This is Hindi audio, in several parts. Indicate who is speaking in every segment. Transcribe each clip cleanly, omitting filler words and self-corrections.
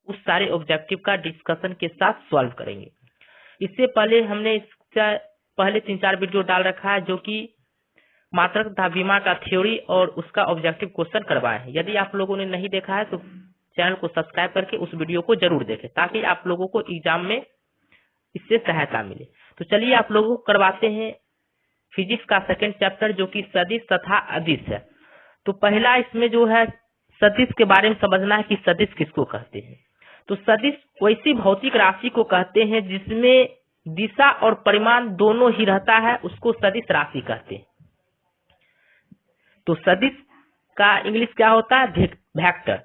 Speaker 1: उस सारे ऑब्जेक्टिव का डिस्कशन के साथ सॉल्व करेंगे। इससे पहले हमने इसका पहले 3-4 वीडियो डाल रखा है जो कि मात्रक तथा बीमा का थ्योरी और उसका ऑब्जेक्टिव क्वेश्चन करवाए हैं। यदि आप लोगों ने नहीं देखा है तो चैनल को सब्सक्राइब करके उस वीडियो को जरूर देखें ताकि आप लोगों को एग्जाम में इससे सहायता मिले। तो चलिए आप लोगों को करवाते हैं फिजिक्स का सेकंड चैप्टर जो कि सदिश तथा अदिश है। तो पहला इसमें जो है सदिश के बारे में समझना है कि सदिश किसको कहते हैं। तो सदिश वैसी भौतिक राशि को कहते हैं जिसमें दिशा और परिमाण दोनों ही रहता है, उसको सदिश राशि कहते हैं। तो सदिश का इंग्लिश क्या होता है? वेक्टर,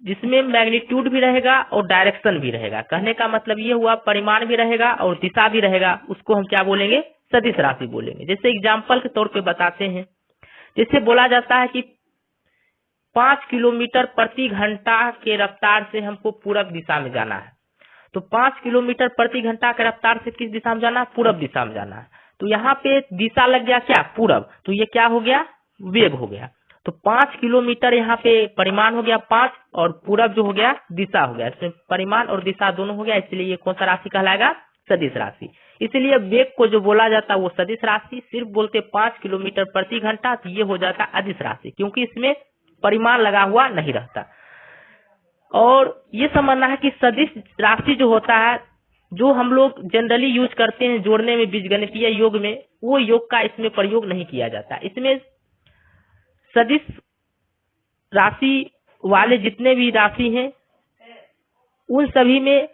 Speaker 1: जिसमें मैग्नीट्यूड भी रहेगा और डायरेक्शन भी रहेगा। कहने का मतलब ये हुआ परिमाण भी रहेगा और दिशा भी रहेगा, उसको हम क्या बोलेंगे? सदिश राशि बोलेंगे। जैसे एग्जाम्पल के तौर पे बताते हैं, जैसे बोला जाता है कि 5 किलोमीटर प्रति घंटा के रफ्तार से हमको पूरब दिशा में जाना है। तो 5 किलोमीटर प्रति घंटा के रफ्तार से किस दिशा में जाना है? पूरब दिशा में जाना है। तो यहाँ पे दिशा लग गया क्या? पूरब। तो ये क्या हो गया? वेग हो गया। तो 5 किलोमीटर यहाँ पे परिमाण हो गया 5 और पूरब जो हो गया दिशा हो गया। इसमें परिमाण और दिशा दोनों हो गया, इसलिए ये कौन सा राशि कहलाएगा? सदिश राशि। इसलिए वेग को जो बोला जाता है वो सदिश राशि। सिर्फ बोलते 5 किलोमीटर प्रति घंटा तो ये हो जाता अदिश राशि, क्योंकि इसमें परिमाण लगा हुआ नहीं रहता। और ये समझना है कि सदिश राशि जो होता है, जो हम लोग जनरली यूज करते हैं जोड़ने में बीजगणितीय योग में, वो योग का इसमें प्रयोग नहीं किया जाता। इसमें सदिश राशि वाले जितने भी राशि हैं उन सभी में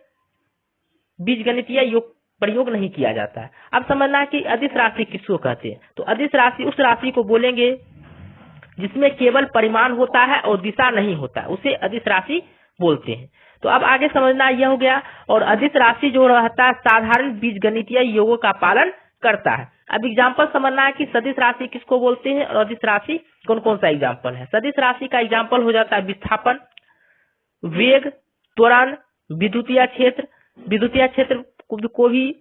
Speaker 1: बीजगणितीय योग प्रयोग नहीं किया जाता है। अब समझना है कि अदिश राशि किसको कहते हैं। तो अदिश राशि उस राशि को बोलेंगे जिसमें केवल परिमाण होता है और दिशा नहीं होता, उसे अदिश राशि बोलते हैं। तो अब आगे समझना यह हो गया। और अदिश राशि जो रहता है साधारण बीजगणितीय योगों का पालन करता है। अब एग्जाम्पल समझना है कि सदिश राशि किसको बोलते हैं और अदिश राशि कौन कौन सा एग्जाम्पल है। सदिश राशि का एग्जाम्पल हो जाता है विस्थापन, वेग, त्वरण, विद्युतीय क्षेत्र। विद्युतीय क्षेत्र को भी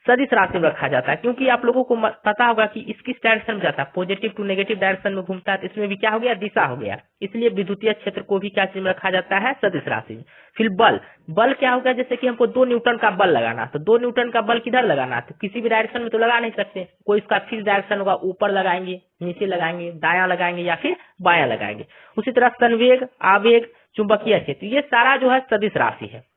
Speaker 1: सदिश राशि में रखा जाता है, क्योंकि आप लोगों को पता होगा कि किस डायरेक्शन में जाता है, पॉजिटिव टू नेगेटिव डायरेक्शन में घूमता है। तो इसमें भी क्या हो गया? दिशा हो गया। इसलिए विद्युतीय क्षेत्र को भी क्या चीज में रखा जाता है? सदिश राशि में। फिर बल, बल क्या होगा? जैसे कि हमको 2 न्यूटन का बल लगाना, तो 2 न्यूटन का बल किधर लगाना? तो किसी भी डायरेक्शन में तो लगा नहीं सकते, कोई इसका फिक्स डायरेक्शन होगा, ऊपर लगाएंगे, नीचे लगाएंगे, दायां लगाएंगे या फिर बायां लगाएंगे। उसी तरह संवेग, आवेग, चुंबकीय क्षेत्र, ये सारा जो है सदिश राशि है।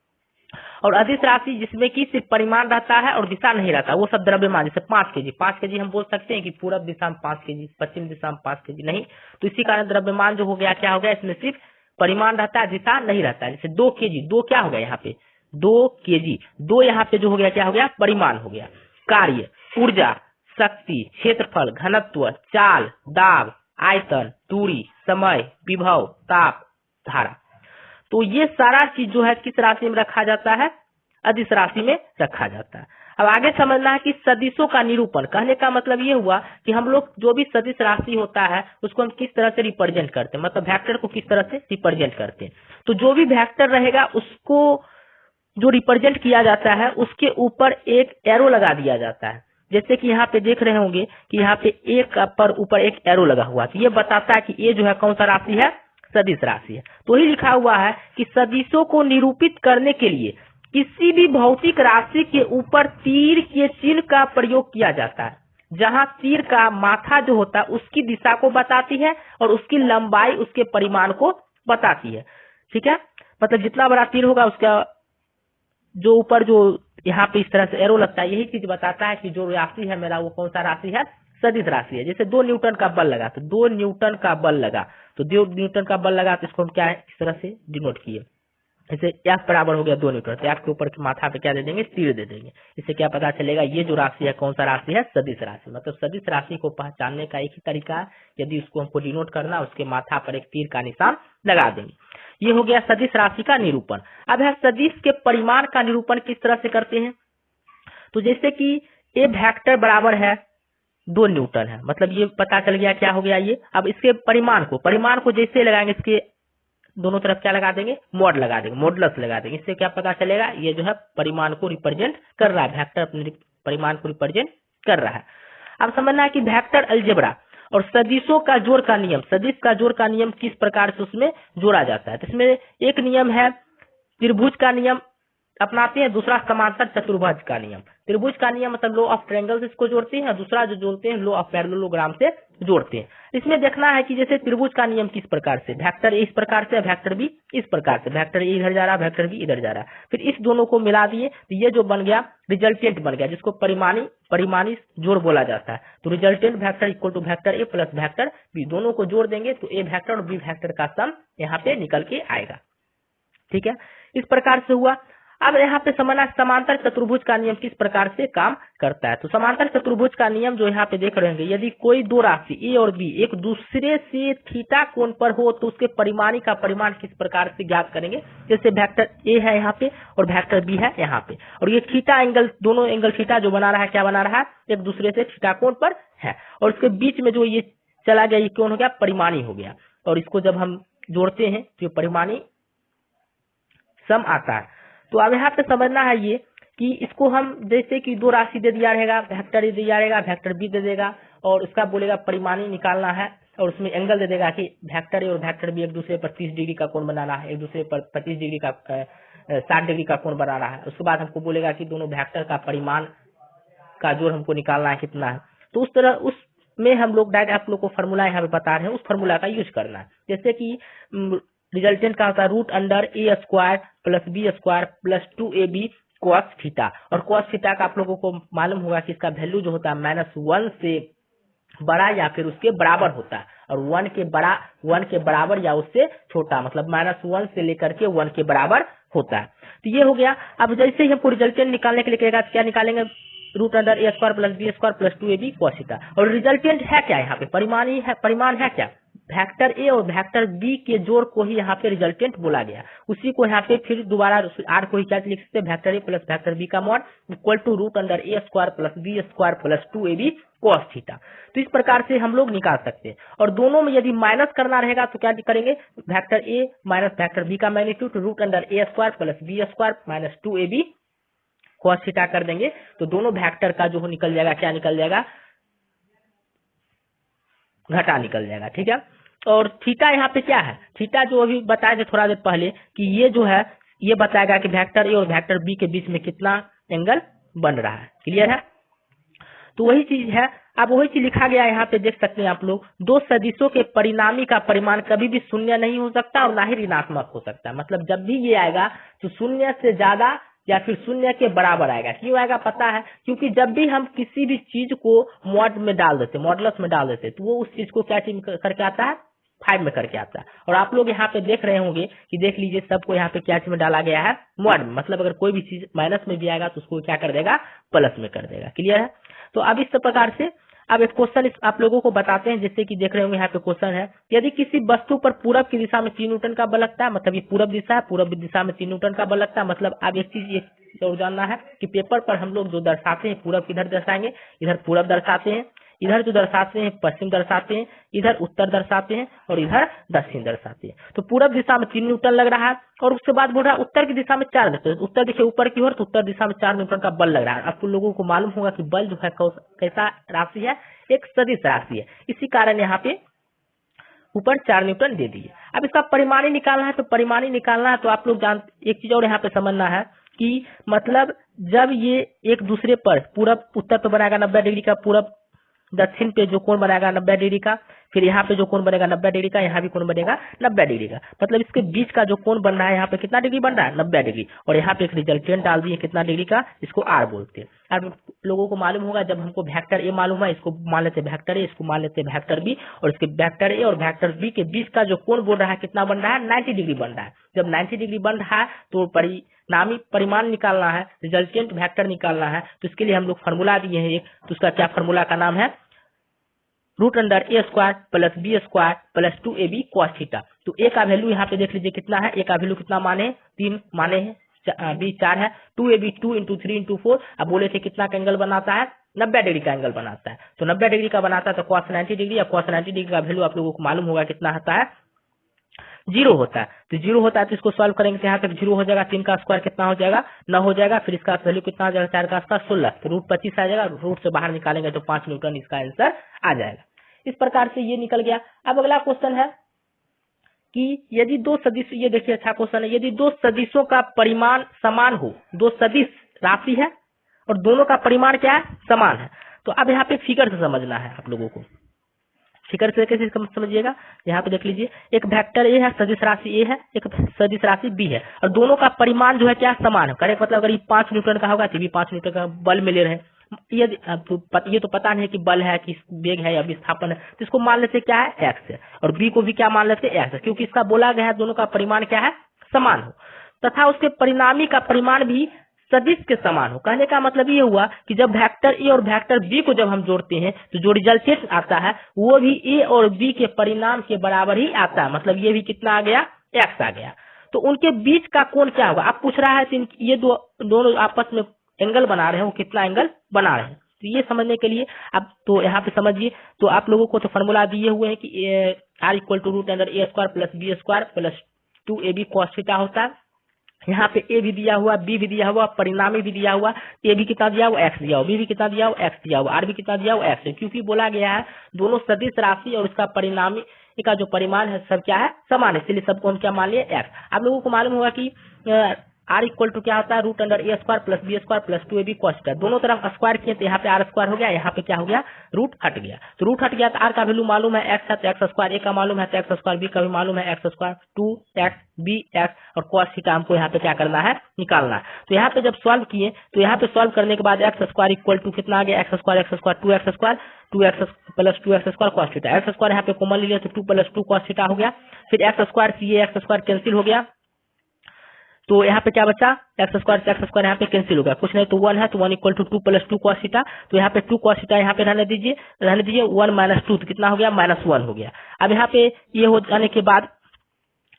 Speaker 1: और अदिश राशि जिसमें कि सिर्फ परिमाण रहता है और दिशा नहीं रहता, वो सब द्रव्यमान। जैसे 5 केजी हम बोल सकते हैं कि पूरब दिशा में 5 केजी, पश्चिम दिशा में 5 केजी नहीं। तो इसी कारण द्रव्यमान जो हो गया क्या हो गया? इसमें सिर्फ परिमाण रहता है, दिशा नहीं रहता है। जैसे 2 केजी, 2 क्या हो गया यहाँ पे? 2 केजी, 2 यहाँ पे जो हो गया क्या हो गया? परिमाण हो गया। कार्य, ऊर्जा, शक्ति, क्षेत्रफल, घनत्व, चाल, दाब, आयतन, दूरी, समय, विभव, ताप, धारा। तो ये सारा चीज जो है किस राशि में रखा जाता है? अदिश राशि में रखा जाता है। अब आगे समझना है कि सदिशों का निरूपण। कहने का मतलब ये हुआ कि हम लोग जो भी सदिश राशि होता है उसको हम किस तरह से रिप्रेजेंट करते हैं, मतलब वेक्टर को किस तरह से रिप्रेजेंट करते हैं। तो जो भी वेक्टर रहेगा उसको जो रिप्रेजेंट किया जाता है उसके ऊपर एक एरो लगा दिया जाता है। जैसे कि यहाँ पे देख रहे होंगे कि यहाँ पे एक पर ऊपर एक एरो लगा हुआ, तो ये बताता है कि ये जो है कौन सा राशि है? सदिश राशि है। तो ही लिखा हुआ है कि सदिशों को निरूपित करने के लिए किसी भी भौतिक राशि के ऊपर तीर के चिन्ह का प्रयोग किया जाता है, जहां तीर का माथा जो होता है उसकी दिशा को बताती है और उसकी लंबाई उसके परिमाण को बताती है। ठीक है, मतलब जितना बड़ा तीर होगा उसका जो ऊपर जो यहाँ पे इस तरह से एरो लगता है, यही चीज बताता है कि जो राशि है मेरा वो कौन सा राशि है? सदिश राशि है। जैसे 2 न्यूटन का बल लगा, तो 2 न्यूटन का बल लगा, तो 2 न्यूटन का बल लगा तो इसको हम क्या है इस तरह से डिनोट किए। जैसे F बराबर हो गया 2 न्यूटन, तो F के ऊपर माथा पे क्या दे देंगे? तीर दे देंगे। इससे क्या पता चलेगा? ये जो राशि है कौन सा राशि है? सदिश राशि। मतलब सदिश राशि को पहचानने का एक ही तरीका है, यदि उसको हमको डिनोट करना उसके माथा पर एक तीर का निशान लगा देंगे। ये हो गया सदिश राशि का निरूपण। अब है सदिश के परिमाण का निरूपण किस तरह से करते हैं। तो जैसे कि ए वेक्टर बराबर है 2 न्यूटन है, मतलब ये पता चल गया क्या हो गया ये। अब इसके परिमाण को जैसे लगाएंगे इसके दोनों तरफ क्या लगा देंगे? मॉड लगा देंगे, मॉडुलस लगा देंगे। इससे क्या पता चलेगा? ये जो है परिमाण को रिप्रेजेंट कर रहा है, वेक्टर अपने परिमाण को रिप्रेजेंट कर रहा है। अब समझना है कि वेक्टर अलजेब्रा और सदिशों का जोड़ का नियम, सदिश का जोड़ का नियम किस प्रकार से उसमें जोड़ा जाता है। तो इसमें एक नियम है त्रिभुज का नियम अपनाते हैं, दूसरा समांतर चतुर्भुज का नियम। त्रिभुज का नियम मतलब लॉ ऑफ ट्रायंगल से इसको जोड़ते हैं, दूसरा जो जोड़ते हैं लॉ ऑफ पैरेललोग्राम से जोड़ते हैं। इसमें देखना है कि जैसे त्रिभुज का नियम किस प्रकार से, वेक्टर ए इस प्रकार से, वेक्टर बी इस प्रकार से, वेक्टर ए इधर जा रहा है, वेक्टर बी इधर जा रहा है, फिर इस दोनों को मिला दिए तो ये जो बन गया रिजल्टेंट बन गया, जिसको परिमाणी जोड़ बोला जाता है। तो resultant vector equal to vector A plus vector B, दोनों को जोड़ देंगे तो ए वेक्टर और बी वेक्टर का सम यहाँ पे निकल के आएगा। ठीक है, इस प्रकार से हुआ। अब यहाँ पे समझना समांतर चतुर्भुज का नियम किस प्रकार से काम करता है। तो समांतर चतुर्भुज का नियम जो यहाँ पे देख रहे होंगे, यदि कोई दो राशि ए और बी एक दूसरे से थीटा कोण पर हो तो उसके परिमाणी का परिमाण किस प्रकार से ज्ञात करेंगे। जैसे वेक्टर ए है यहाँ पे और वेक्टर बी है यहाँ पे, और ये थीटा एंगल, दोनों एंगल थीटा जो बना रहा है, क्या बना रहा है, एक दूसरे से थीटा कोण पर है, और उसके बीच में जो ये चला गया ये कौन हो गया, परिमाणी हो गया, और इसको जब हम जोड़ते हैं तो परिमाणी सम आता है। तो अब यहाँ पे समझना है ये कि इसको हम जैसे कि दो राशि दे दिया रहेगा, वेक्टर ए दिया रहेगा, वेक्टर बी दे देगा, और उसका बोलेगा परिमाणी निकालना है, और उसमें एंगल दे देगा कि वेक्टर ए और वेक्टर बी एक दूसरे पर 30 डिग्री का कोण बनाना है, एक दूसरे पर 25 डिग्री का 60 डिग्री का कोण बनाना है। उसके बाद हमको बोलेगा कि दोनों वेक्टर का परिमाण का जोड़ हमको निकालना है कितना है। तो उस तरह उसमें हम लोग डायरेक्ट आप लोग को फॉर्मूला यहाँ पे बता रहे हैं, उस फॉर्मूला का यूज करना है। जैसे कि रिजल्टेंट का होता है रूट अंडर ए square plus B square plus 2ab cos theta, और cos थीटा का आप लोगों को मालूम होगा कि इसका वैल्यू जो होता है -1 से बड़ा या फिर उसके बराबर होता है, और 1 के बराबर या उससे छोटा, मतलब -1 से लेकर के 1 के बराबर होता है। तो ये हो गया। अब जैसे ही हमको रिजल्टेंट निकालने के लिए कहेगा क्या निकालेंगे, रूट अंडर ए square plus B square plus 2ab cos theta, और रिजल्टेंट है क्या, यहाँ पे परिमाण है क्या, वेक्टर ए और वेक्टर बी के जोड़ को ही यहाँ पे रिजल्टेंट बोला गया। उसी को यहाँ पे फिर दोबारा आर को ही क्या लिख सकते हैं, वेक्टर ए प्लस वेक्टर बी का mod equal to root under A square plus B square plus 2ab cos theta. तो इस प्रकार से हम लोग निकाल सकते हैं। और दोनों में यदि माइनस करना रहेगा तो क्या करेंगे, वेक्टर ए माइनस वेक्टर बी का मैग्नीट्यूड रूट अंडर ए square plus B square minus 2ab cos theta कर देंगे, तो दोनों वेक्टर का जो निकल जाएगा, क्या निकल जाएगा, घटा निकल जाएगा। ठीक है, और थीटा यहाँ पे क्या है, थीटा जो अभी बताए थे थोड़ा देर पहले कि ये जो है ये बताएगा कि वेक्टर ए और वेक्टर बी के बीच में कितना एंगल बन रहा है। क्लियर है, तो वही चीज है। अब वही चीज लिखा गया यहाँ पे देख सकते हैं आप लोग, दो सदिशों के परिणामी का परिमाण कभी भी शून्य नहीं हो सकता और ना ही ऋणात्मक हो सकता है। मतलब जब भी ये आएगा तो शून्य से ज्यादा या फिर शून्य के बराबर आएगा। क्यों आएगा पता है, क्योंकि जब भी हम किसी भी चीज को मॉड में डाल देते, मॉडुलस में डाल देते, तो वो उस चीज को क्या चीज करके आता है, 5 में करके आता है। और आप लोग यहाँ पे देख रहे होंगे कि देख लीजिए सबको यहाँ पे क्या चीज में डाला गया है, मॉड में। मतलब अगर कोई भी चीज माइनस में भी आएगा तो उसको क्या कर देगा, प्लस में कर देगा। क्लियर है, तो अब इस प्रकार से अब एक क्वेश्चन आप लोगों को बताते हैं, जैसे कि देख रहे होंगे यहाँ पे क्वेश्चन है, यदि किसी वस्तु पर पूरब की दिशा में 3 न्यूटन का बल लगता है, मतलब ये पूरब दिशा है, पूरब दिशा में 3 न्यूटन का बल लगता है। मतलब अब एक चीज और जानना है कि पेपर पर हम लोग जो दर्शाते हैं पूरब किधर दर्शाएंगे, इधर पूरब दर्शाते हैं, इधर जो दर्शाते हैं पश्चिम दर्शाते हैं, इधर उत्तर दर्शाते हैं और इधर दक्षिण दर्शाते हैं। तो पूरब दिशा में 3 न्यूटन लग रहा है, और उसके बाद बोल रहा है उत्तर की दिशा में 4 न्यूटन। उत्तर देखिए ऊपर की ओर, तो उत्तर दिशा में 4 न्यूटन का बल लग रहा है। आप लोगों को मालूम होगा कि बल जो है कैसा राशि है, एक सदिश राशि है, इसी कारण यहाँ पे ऊपर 4 न्यूटन दे दिए। अब इसका परिमाणी निकालना है, तो परिमाणी निकालना है तो आप लोग एक चीज और यहाँ पे समझना है कि मतलब जब ये एक दूसरे पर पूरब उत्तर पे बनाएगा 90 डिग्री का, पूरब दक्षिण पे जो कोण बनाएगा 90 डिग्री का, फिर यहाँ पे जो कोण बनेगा 90 डिग्री का, यहाँ भी कोण बनेगा 90 डिग्री का। मतलब इसके बीच का जो कोण बन रहा है यहाँ पे कितना डिग्री बन रहा है, 90 डिग्री। और यहाँ पे एक रिजल्टेंट डाल दिए कितना डिग्री का, इसको आर बोलते हैं। अब लोगों को मालूम होगा, जब हमको वेक्टर ए मालूम है, इसको मान लेते वेक्टर ए, इसको मान लेते वेक्टर बी, और इसके वेक्टर ए और वेक्टर बी के बीच का जो कोण बोल रहा है कितना बन रहा है, 90 डिग्री बन रहा है। जब 90 डिग्री बन रहा है तो परिमाण निकालना है, रिजल्टेंट वेक्टर निकालना है। तो इसके लिए हम लोग फॉर्मूला दिए हैं एक, तो उसका क्या फॉर्मूला का नाम है, रूट अंडर ए square plus B square plus 2ab cos theta. तो ए का वैल्यू यहाँ पे देख लीजिए कितना है, ए का वैल्यू कितना माने, 3 माने हैं, बी 4 है, 2ab 2 × 3 × 4। अब बोले थे कितना का एंगल बनाता है, 90 डिग्री का एंगल बनाता है। तो 90 डिग्री का बनाता है तो cos 90 डिग्री, या cos 90 डिग्री का वैल्यू आप लोगों को मालूम होगा कितना होता है, 0 होता है। तो 0 होता है तो इसको सॉल्व करेंगे तो यहाँ तक 0 हो जाएगा, 3 का स्क्वायर कितना हो जाएगा, 9 हो जाएगा। फिर इसका वैल्यू कितना हो जाएगा, 4 का स्क्वायर 16, तो रूट 25 आ जाएगा। रूट से बाहर निकालेंगे तो 5 न्यूटन इसका आंसर आ जाएगा। इस प्रकार से ये निकल गया। अब अगला क्वेश्चन है, कि यदि दो सदिश, ये देखिए अच्छा क्वेश्चन है, यदि दो सदिशों का परिमाण समान हो, दो सदिश राशि है और दोनों का परिमाण क्या है, समान है, तो अब यहाँ पे फिगर से समझना है आप लोगों को। फिगर से कैसे समझिएगा, यहाँ पे देख लीजिए, एक वेक्टर ए है, सदिश राशि ए है, एक सदिश राशि बी है, और दोनों का परिमाण जो है क्या समान है। करेक्ट, मतलब अगर ये 5 न्यूटन का होगा तो भी 5 न्यूटन का बल में ले रहे हैं। ये तो पता नहीं है कि बल है कि वेग है या विस्थापन है, तो इसको मान लेते क्या है, एक्स है, और बी को भी क्या मान लेते एक्स है, क्योंकि इसका बोला गया है दोनों का परिमाण क्या है, समान हो, तथा उसके परिणामी का परिमाण भी सदिश के समान हो। कहने का मतलब ये हुआ कि जब वेक्टर ए और वेक्टर बी को जब हम जोड़ते हैं तो जो रिजल्टेंट आता है वो भी ए और बी के परिणाम के बराबर ही आता है। मतलब ये भी कितना आ गया, एक्स आ गया। तो उनके बीच का कोण क्या होगा, आप पूछ रहा है कि ये दोनों आपस में एंगल बना रहे हैं, वो कितना एंगल बना रहे हैं। तो ये समझने के लिए आप तो यहाँ पे समझिए, तो आप लोगों को तो फॉर्मूला दिए हुए हैं कि R equal to root under A square plus B square plus 2ab cos theta होता है। यहाँ पे ए भी दिया हुआ, बी भी दिया हुआ, परिणामी भी दिया हुआ, ए भी कितना दिया हुआ, एक्स दिया हुआ, बी भी कितना दिया हुआ, एक्स दिया हुआ, आर भी कितना दिया हुआ, एक्स, क्योंकि बोला गया है दोनों सदिश राशि और उसका परिणामी का जो परिमाण है सब क्या है, समान है, इसलिए सबको हम क्या मान लिए, एक्स। आप लोगों को मालूम होगा कि आर इक्वल टू क्या होता है, रूट अंडर ए square plus B square plus 2ab cos theta, दोनों तरफ स्क्वायर किए तो यहाँ पे आर स्क्वायर हो गया, यहाँ पे क्या हो गया, रूट हट गया। तो रूट हट गया तो आर का वैल्यू मालूम है एक्स है, तो एक्स स्क्वायर, ए का मालूम है तो एक्स स्क्वायर, बी का भी मालूम है X square, 2x B X और cos थीटा हमको यहाँ पे क्या करना है, निकालना है। तो यहाँ पे जब सॉल्व किए तो यहाँ पे सॉल्व करने के बाद एक्स स्क्वायर इक्वल टू कितना आ गया, x square 2x square 2x plus 2x square cos theta, x square यहाँ पे कॉमन ले लिया तो 2 प्लस 2 cos थीटा हो गया। फिर एक्स स्क्वायर से ये एक्स स्क्वायर कैंसिल हो गया, तो यहाँ पे क्या बचा, एक्स स्क्वायर यहाँ पे कैंसिल हो गया, कुछ नहीं तो 1 है, तो 1 equal to 2 plus 2 cos theta, तो यहाँ पे 2 cos थीटा यहाँ पे रहने दीजिए 1 माइनस 2, तो कितना हो गया, -1 हो गया। अब यहाँ पे ये हो जाने के बाद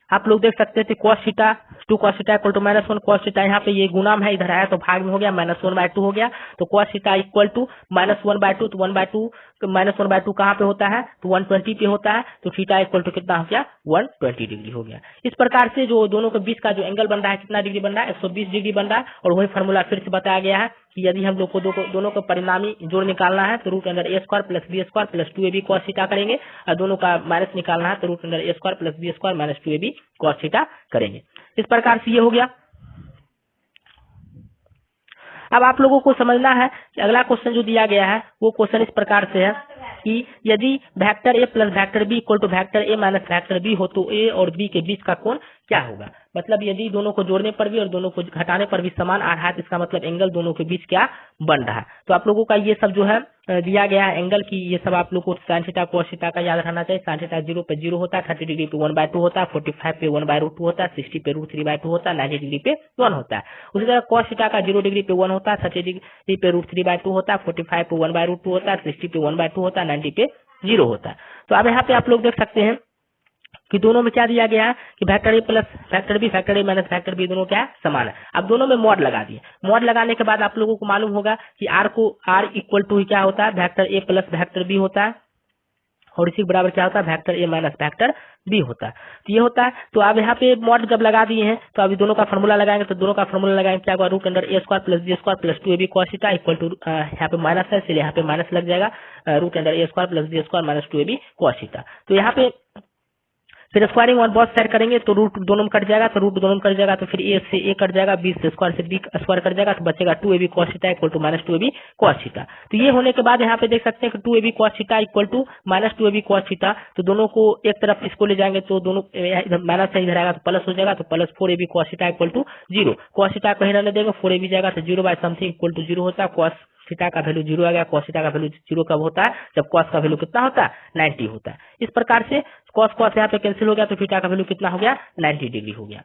Speaker 1: आप लोग देख सकते थे cos theta 2 cos theta equal to -1 cos theta, यहाँ पे ये गुणाम है, इधर आया तो भाग में हो गया, -1/2 हो गया, तो cos थीटा इक्वल टू -1/2, तो 1/2 -1/2 कहाँ पे होता है, तो 120 पे होता है, तो थीटा इक्वल टू कितना हो गया, 120 डिग्री हो गया। इस प्रकार से जो दोनों के बीच का जो एंगल बन रहा है कितना डिग्री बन रहा है, 120 डिग्री बन रहा है। और वही फार्मूला फिर से बताया गया है कि यदि हम लोग को दोनों को परिणामी जोड़ निकालना है तो रूट अंडर ए square plus B square plus 2ab cos theta करेंगे, और दोनों का माइनस निकालना है तो रूट अंडर ए square plus B square minus 2ab cos theta करेंगे। इस प्रकार से ये हो गया। अब आप लोगों को समझना है कि अगला क्वेश्चन जो दिया गया है वो क्वेश्चन इस प्रकार से है कि यदि vector A plus vector B equal to vector A minus vector B हो तो ए और बी के बीच का कोण क्या होगा। मतलब यदि दोनों को जोड़ने पर भी और दोनों को घटाने पर भी समान आ रहा है तो इसका मतलब एंगल दोनों के बीच क्या बन रहा है। तो आप लोगों का ये सब जो है दिया गया है एंगल की, ये सब आप लोग को साइन थीटा cos थीटा का याद रहना चाहिए। साइन थीटा 0 पे 0 होता है, 30 डिग्री पे 1/2 होता है, 45 पे 1/√2 होता है, 60 पे √3/2 होता है, 90 डिग्री पे 1 होता है। उसी तरह cos थीटा का 0 डिग्री पे 1 होता है, 30 डिग्री पे √3/2 होता है, 45 पे 1/√2 होता है, 60 पे 1/2 होता है, 90 पे 0 होता है। तो अब यहाँ पे आप लोग देख सकते हैं कि दोनों में क्या दिया गया है कि वेक्टर ए प्लस वेक्टर बी वेक्टर ए माइनस वेक्टर बी दोनों क्या है, समान है। अब दोनों में मॉड लगा दिए, मॉड लगाने के बाद आप लोगों को मालूम होगा कि आर इक्वल टू क्या होता है, वेक्टर ए प्लस वेक्टर बी होता है, और इसी के बराबर क्या होता है, वेक्टर ए माइनस वेक्टर बी होता है। तो ये होता है। तो अब यहाँ पे मॉड जब लगा दिए हैं तो अभी दोनों का फार्मूला लगाएंगे, तो दोनों का फार्मूला लगाएंगे क्या होगा, root under A square plus B square plus 2ab cos theta equal to, यहाँ पे माइनस है इसलिए यहाँ पे माइनस लग जाएगा, रूट अंडर ए square plus B square minus 2ab cos theta. तो यहाँ पे फिर स्क्वायरिंग और बहुत साइड करेंगे तो रूट दोनों में कट जाएगा, तो रूट दोनों में कट जाएगा, तो फिर ए से ए कट जाएगा, बी से स्क्वायर से बी स्क्वायर कट जाएगा, तो बचेगा 2ab cos theta equal to minus 2ab cos theta. तो ये होने के बाद यहाँ पे देख सकते हैं कि 2ab cos theta equal to minus 2ab cos theta, तो दोनों को एक तरफ इसको ले जाएंगे तो दोनों माइनस से इधर आएगा तो प्लस हो जाएगा, तो plus 4ab cos theta equal to 0, cos theta कहीं रहने देंगे, 4ab जाएगा तो 0/समथिंग इक्वल टू 0 होता है, cos थीटा का वैल्यू 0 आ गया। cos थीटा का वैल्यू 0 कब होता है, जब cos का वैल्यू कितना होता है, 90 होता है। इस प्रकार से cos यहाँ पे कैंसिल हो गया, तो थीटा का वैल्यू कितना हो गया, 90 डिग्री हो गया।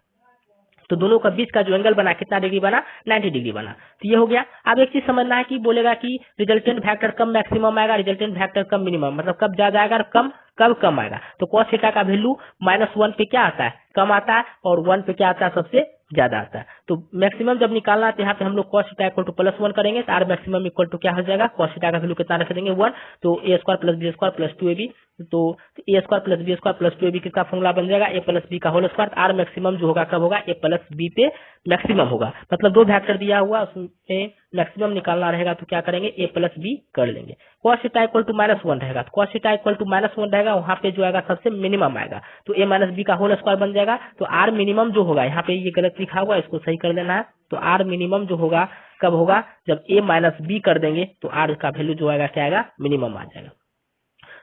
Speaker 1: तो दोनों का बीच का जो एंगल बना कितना डिग्री बना, 90 डिग्री बना। तो ये हो गया। अब एक चीज समझना है कि बोलेगा कि रिजल्टेंट फैक्टर कब मैक्सिमम आएगा, रिजल्टेंट फैक्टर कब मिनिमम, मतलब कब ज्यादा आएगा और कब कम आएगा। तो cos थीटा का वैल्यू -1 पे क्या आता है, कम आता है, और 1 पे क्या आता है, सबसे ज्यादा आता है। तो मैक्सिमम जब निकालना है तो यहाँ पे हम लोग cos थीटा इक्वल टू +1 करेंगे तो आर मैक्सिमम इक्वल टू क्या हो जाएगा, cos थीटा का वैल्यू कितना रख देंगे 1, तो a square plus B square plus 2ab, तो a square plus B square plus 2ab किसका फॉर्मूला बन जाएगा, a प्लस बी का होल स्क्वायर। आर मैक्सिमम जो होगा कब होगा, a प्लस बी पे मैक्सिमम होगा, मतलब दो फैक्टर दिया हुआ उसमें मैक्सिमम निकालना रहेगा तो क्या करेंगे, a प्लस बी कर लेंगे। cos थीटा इक्वल टू -1 रहेगा, तो cos थीटा इक्वल टू -1 रहेगा, वहां पे जो आएगा सबसे मिनिमम आएगा, तो a माइनस बी का होल स्क्वायर बन जाएगा। तो आर मिनिमम जो होगा, यहाँ पे ये गलत लिखा हुआ है इसको सही कर लेना है, तो आर मिनिमम जो होगा कब होगा, जब a माइनस बी कर देंगे तो आर का वैल्यू जो आएगा क्या आएगा, मिनिमम आ जाएगा।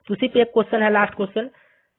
Speaker 1: तो उसी पे एक क्वेश्चन है, लास्ट क्वेश्चन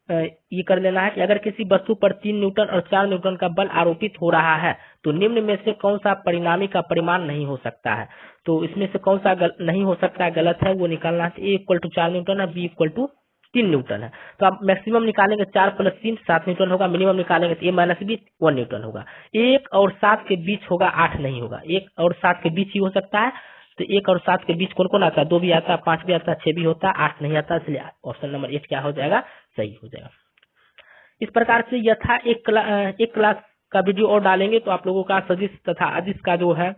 Speaker 1: ये कर लेना है कि अगर किसी वस्तु पर 3 न्यूटन और 4 न्यूटन का बल आरोपित हो रहा है तो निम्न में से कौन सा परिणामी का परिमाण नहीं हो सकता है। तो इसमें से कौन सा नहीं हो सकता है, गलत है, वो निकालना है। ए इक्वल टू 4 न्यूटन है, बी इक्वल टू 3 न्यूटन है, तो आप मैक्सिमम निकालेंगे 4 प्लस 3 7 न्यूटन होगा, मिनिमम निकालेंगे तो ए माइनस बी 1 न्यूटन होगा। 1 और 7 के बीच होगा, 8 नहीं होगा, 1 और 7 के बीच ही हो सकता है। तो 1 और 7 के बीच कौन कौन आता है, 2 भी आता है, 5 भी आता है, 6 भी होता है, 8 नहीं आता, इसलिए ऑप्शन नंबर 8 क्या हो जाएगा, सही हो जाएगा। इस प्रकार से यथा एक क्लास का वीडियो और डालेंगे तो आप लोगों का सदिश तथा अदिश का जो है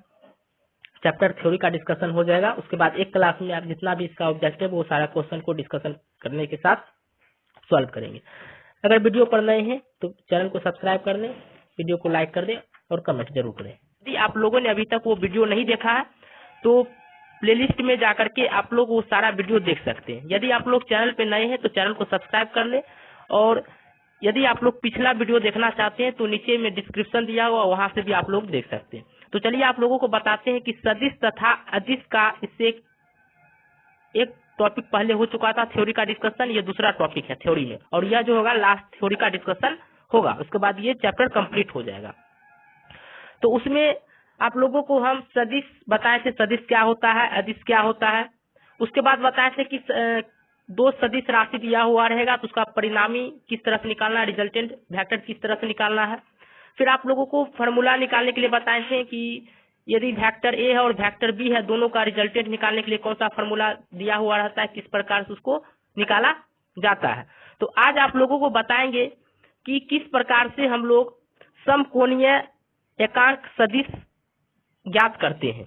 Speaker 1: चैप्टर थ्योरी का डिस्कशन हो जाएगा। उसके बाद एक क्लास में आप जितना भी इसका ऑब्जेक्टिव वो सारा क्वेश्चन को डिस्कशन करने के साथ सॉल्व करेंगे। अगर वीडियो पर नए हैं तो चैनल को सब्सक्राइब कर दें, वीडियो को लाइक कर दें और कमेंट जरूर करें। यदि आप लोगों ने अभी तक वो वीडियो नहीं देखा है तो प्लेलिस्ट में जाकर के आप लोग वो सारा वीडियो देख सकते हैं। यदि आप लोग चैनल पे नए हैं तो चैनल को सब्सक्राइब कर लें, और यदि आप लोग पिछला वीडियो देखना चाहते हैं तो नीचे में डिस्क्रिप्शन दिया हुआ, वहां से भी आप लोग देख सकते हैं। तो चलिए आप लोगों को बताते हैं कि सदिश तथा अदिश का इससे एक टॉपिक पहले हो चुका था थ्योरी का डिस्कशन, ये दूसरा टॉपिक है थ्योरी में, और यह जो होगा लास्ट थ्योरी का डिस्कशन होगा। उसके बाद ये चैप्टर कंप्लीट हो जाएगा। तो उसमें आप लोगों को हम सदिश बताए थे, सदिश क्या होता है, अदिश क्या होता है। उसके बाद बताए थे कि दो सदिश राशि दिया हुआ रहेगा तो उसका परिणामी किस तरह से निकालना है, रिजल्टेंट वेक्टर किस तरह से निकालना है। फिर आप लोगों को फॉर्मूला निकालने के लिए बताए थे कि यदि वेक्टर ए है और वेक्टर बी है, दोनों का रिजल्टेंट निकालने के लिए कौन सा फॉर्मूला दिया हुआ रहता है, किस प्रकार से उसको निकाला जाता है। तो आज आप लोगों को बताएंगे कि किस प्रकार से हम लोग समकोणीय एकांक सदिश ज्ञात करते हैं।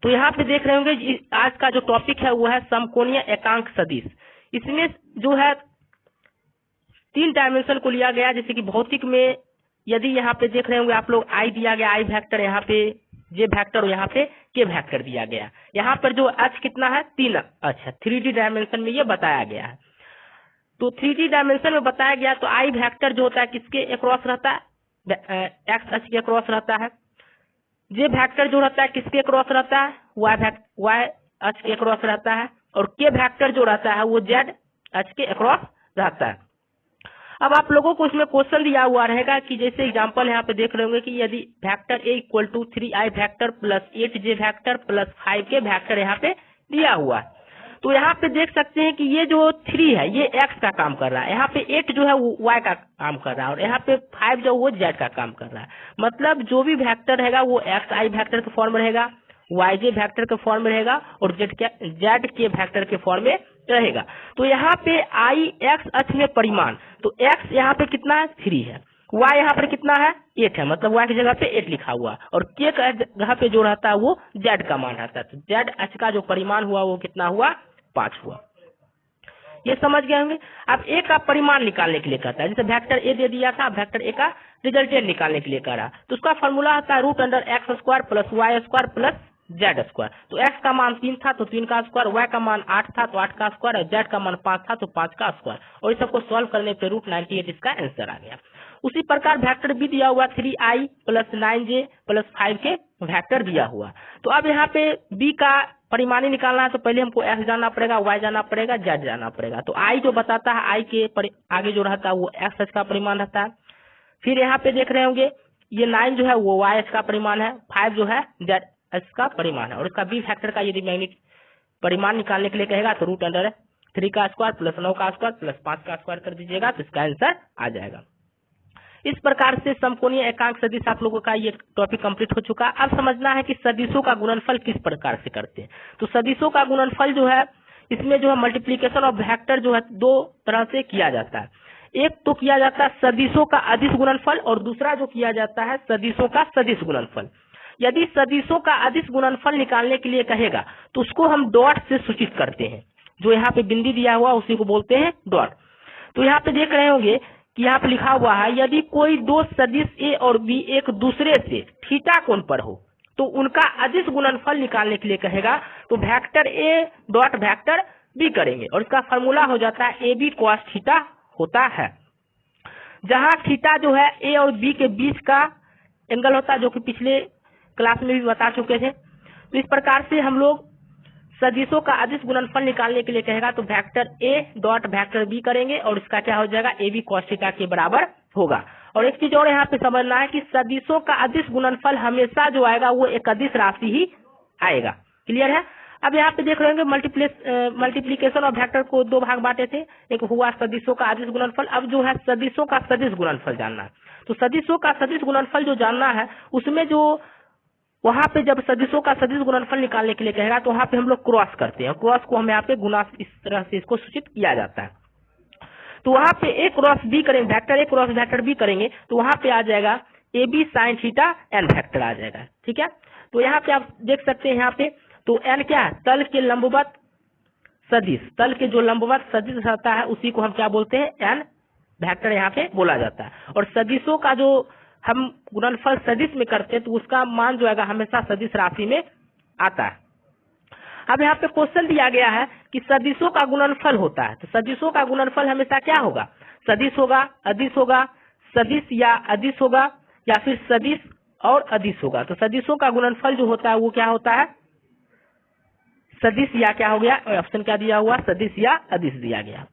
Speaker 1: तो यहाँ पे देख रहे होंगे आज का जो टॉपिक है वो है समकोणीय एकांक सदिश। इसमें जो है 3 डायमेंशन को लिया गया, जैसे कि भौतिक में यदि यहाँ पे देख रहे होंगे आप लोग आई दिया गया, आई वेक्टर, यहाँ पे जे वेक्टर और यहाँ पे के वेक्टर दिया गया। यहाँ पर जो एच कितना है 3 अच्छा 3D डायमेंशन में ये बताया गया है। तो 3D डायमेंशन में बताया गया तो आई वेक्टर जो होता है किसके अक्रॉस रहता है, एक्स अक्ष के अक्रॉस रहता है। जे वेक्टर जो रहता है किसके क्रॉस रहता है, वाई अक्ष के क्रॉस रहता है। और के वेक्टर जो रहता है वो जेड अक्ष के क्रॉस रहता है। अब आप लोगों को इसमें क्वेश्चन दिया हुआ रहेगा कि जैसे एग्जांपल यहाँ पे देख रहे होंगे कि यदि vector A equal to 3i vector plus 8j vector plus 5k vector यहाँ पे दिया हुआ है, तो यहाँ पे देख सकते हैं कि ये जो 3 है ये x का काम कर रहा है, यहाँ पे 8 जो है वो y का काम कर रहा है, और यहाँ पे 5 जो वो z का काम कर रहा है। मतलब जो भी वेक्टर रहेगा वो xi वेक्टर के फॉर्म में रहेगा, yj वेक्टर के फॉर्म में रहेगा, और z के वेक्टर के फॉर्म में रहेगा। तो यहाँ पे i x अक्ष में परिमाण, तो x यहाँ पे कितना है 3 है, y यहाँ पर कितना है 8 है, मतलब y की जगह पे 8 लिखा हुआ, और k का जगह पे जो रहता है वो z का मान रहता है। तो z अक्ष का जो परिमाण हुआ वो कितना हुआ 5 हुआ। ये समझ गए होंगे। अब ए का परिमाण निकालने के लिए कहता है, जैसे वेक्टर ए दे दिया था, वेक्टर ए का रिजल्टेंट निकालने के लिए कह रहा, तो उसका फॉर्मूला आता है √x² plus y square plus z square. तो x का मान 3 था तो 3 का स्क्वायर, y का मान 8 था तो 8 का स्क्वायर, और z का मान 5 था तो 5 का स्क्वायर, और इस सबको सॉल्व करने पे √98 इसका आंसर आ गया। उसी प्रकार वेक्टर भी दिया हुआ 3i plus 9j plus 5k vector दिया हुआ। तो अब यहाँ पे b का परिमाणी निकालना है तो पहले हमको x जाना पड़ेगा, y जाना पड़ेगा, z जाना पड़ेगा। तो i जो बताता है, i के आगे जो रहता है वो x अक्ष का परिमाण रहता है। फिर यहाँ पे देख रहे होंगे ये 9 जो है वो y अक्ष का परिमाण है, 5 जो है z अक्ष का परिमाण है, और इसका b फैक्टर का यदि मैग्नीट्यूड परिमाण निकालने के लिए कहेगा तो √3 का स्क्वायर प्लस 9 का स्क्वायर प्लस 5 का स्क्वायर कर दीजिएगा तो इसका आंसर आ जाएगा। इस प्रकार से समकोणीय एकांक सदिश आप लोगों का ये टॉपिक कंप्लीट हो चुका। अब समझना है कि सदिशों का गुणनफल किस प्रकार से करते हैं। तो सदिशों का गुणनफल जो है इसमें जो है मल्टीप्लीकेशन ऑफ वेक्टर जो है 2 तरह से किया जाता है। एक तो किया जाता है सदिशों का अदिश गुणनफल और दूसरा जो किया जाता है सदिशों का सदिश गुणनफल। यदि सदिशों का अदिश गुणनफल निकालने के लिए कहेगा तो उसको हम डॉट से सूचित करते हैं। जो यहाँ पे बिंदी दिया हुआ उसी को बोलते हैं डॉट। तो यहाँ पे देख रहे होंगे कि यहाँ पे लिखा हुआ है यदि कोई दो सदिश ए और बी एक दूसरे से थीटा कोण पर हो तो उनका अदिश गुणनफल निकालने के लिए कहेगा तो vector A dot vector B करेंगे और इसका फॉर्मूला हो जाता है ए बी कॉस थीटा होता है, जहां थीटा जो है ए और बी के बीच का एंगल होता है, जो कि पिछले क्लास में भी बता चुके थे। तो इस प्रकार से हम लोग सदिशों का अदिश गुणनफल निकालने के लिए कहेगा तो vector A dot vector B करेंगे और इसका क्या हो जाएगा ए बी कॉस थीटा के बराबर होगा। और एक चीज और यहाँ पे समझना है कि सदिशों का अदिश गुणनफल हमेशा जो आएगा वो एक अदिश राशि ही आएगा। क्लियर है। अब यहाँ पे देख रहे होंगे मल्टीप्लीकेशन और वेक्टर को दो भाग बांटे थे, एक हुआ सदिशों का अदिश गुणनफल, अब जो है सदिशों का सदिश गुणनफल जानना है। तो सदिशों का सदिश गुणनफल जो जानना है उसमें जो वहां पे जब सदिशों का सदिश गुणनफल निकालने के लिए कहेगा तो वहां पे हम लोग क्रॉस करते हैं, क्रॉस को हम यहाँ पे गुना इस तरह से इसको सूचित किया जाता है। तो वहां पे ए क्रॉस बी करेंगे, वेक्टर ए क्रॉस वेक्टर बी करेंगे तो वहां पे आ जाएगा a b sine theta n vector आ जाएगा। ठीक है। तो यहाँ पे आप देख सकते हैं यहाँ पे तो एन क्या है, तल के लंबवत सदिश, तल के जो लंबवत सदिश रहता है उसी को हम क्या बोलते हैं एन वेक्टर यहाँ पे बोला जाता है। और सदिशों का जो हम गुणनफल सदिश में करते हैं तो उसका मान जो आएगा हमेशा सदिश राशि में आता है। अब यहाँ पे क्वेश्चन दिया गया है कि सदिशों का गुणनफल होता है, तो सदिशों का गुणनफल हमेशा क्या होगा, सदिश होगा, अदिश होगा, सदिश या अदिश होगा या फिर सदिश और अदिश होगा। तो सदिशों का गुणनफल जो होता है वो क्या होता है, सदिश या क्या हो गया, ऑप्शन क्या दिया हुआ, सदिश या अदिश दिया गया।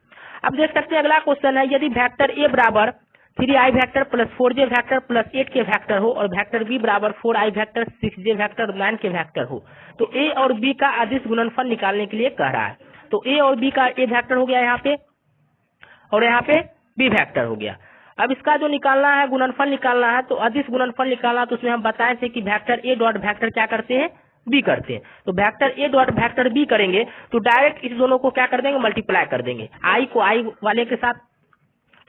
Speaker 1: अब देख सकते हैं अगला क्वेश्चन है यदि वेक्टर ए बराबर 3i vector plus 4j vector plus 8 के वेक्टर हो और वेक्टर बी बराबर 4i वेक्टर 6j वेक्टर 9 के वेक्टर हो तो ए और बी का अदिश गुणनफल निकालने के लिए कह रहा है। तो ए और बी का ए वेक्टर हो गया यहाँ पे और यहाँ पे बी वेक्टर हो गया। अब इसका जो निकालना है गुणनफल निकालना है तो अदिश गुणनफल निकालना, तो उसमें हम बताए थे कि वेक्टर ए डॉट वेक्टर क्या करते हैं, बी करते हैं। तो vector A dot vector B करेंगे तो डायरेक्ट इस दोनों को क्या कर देंगे, मल्टीप्लाई कर देंगे। आई को आई वाले के साथ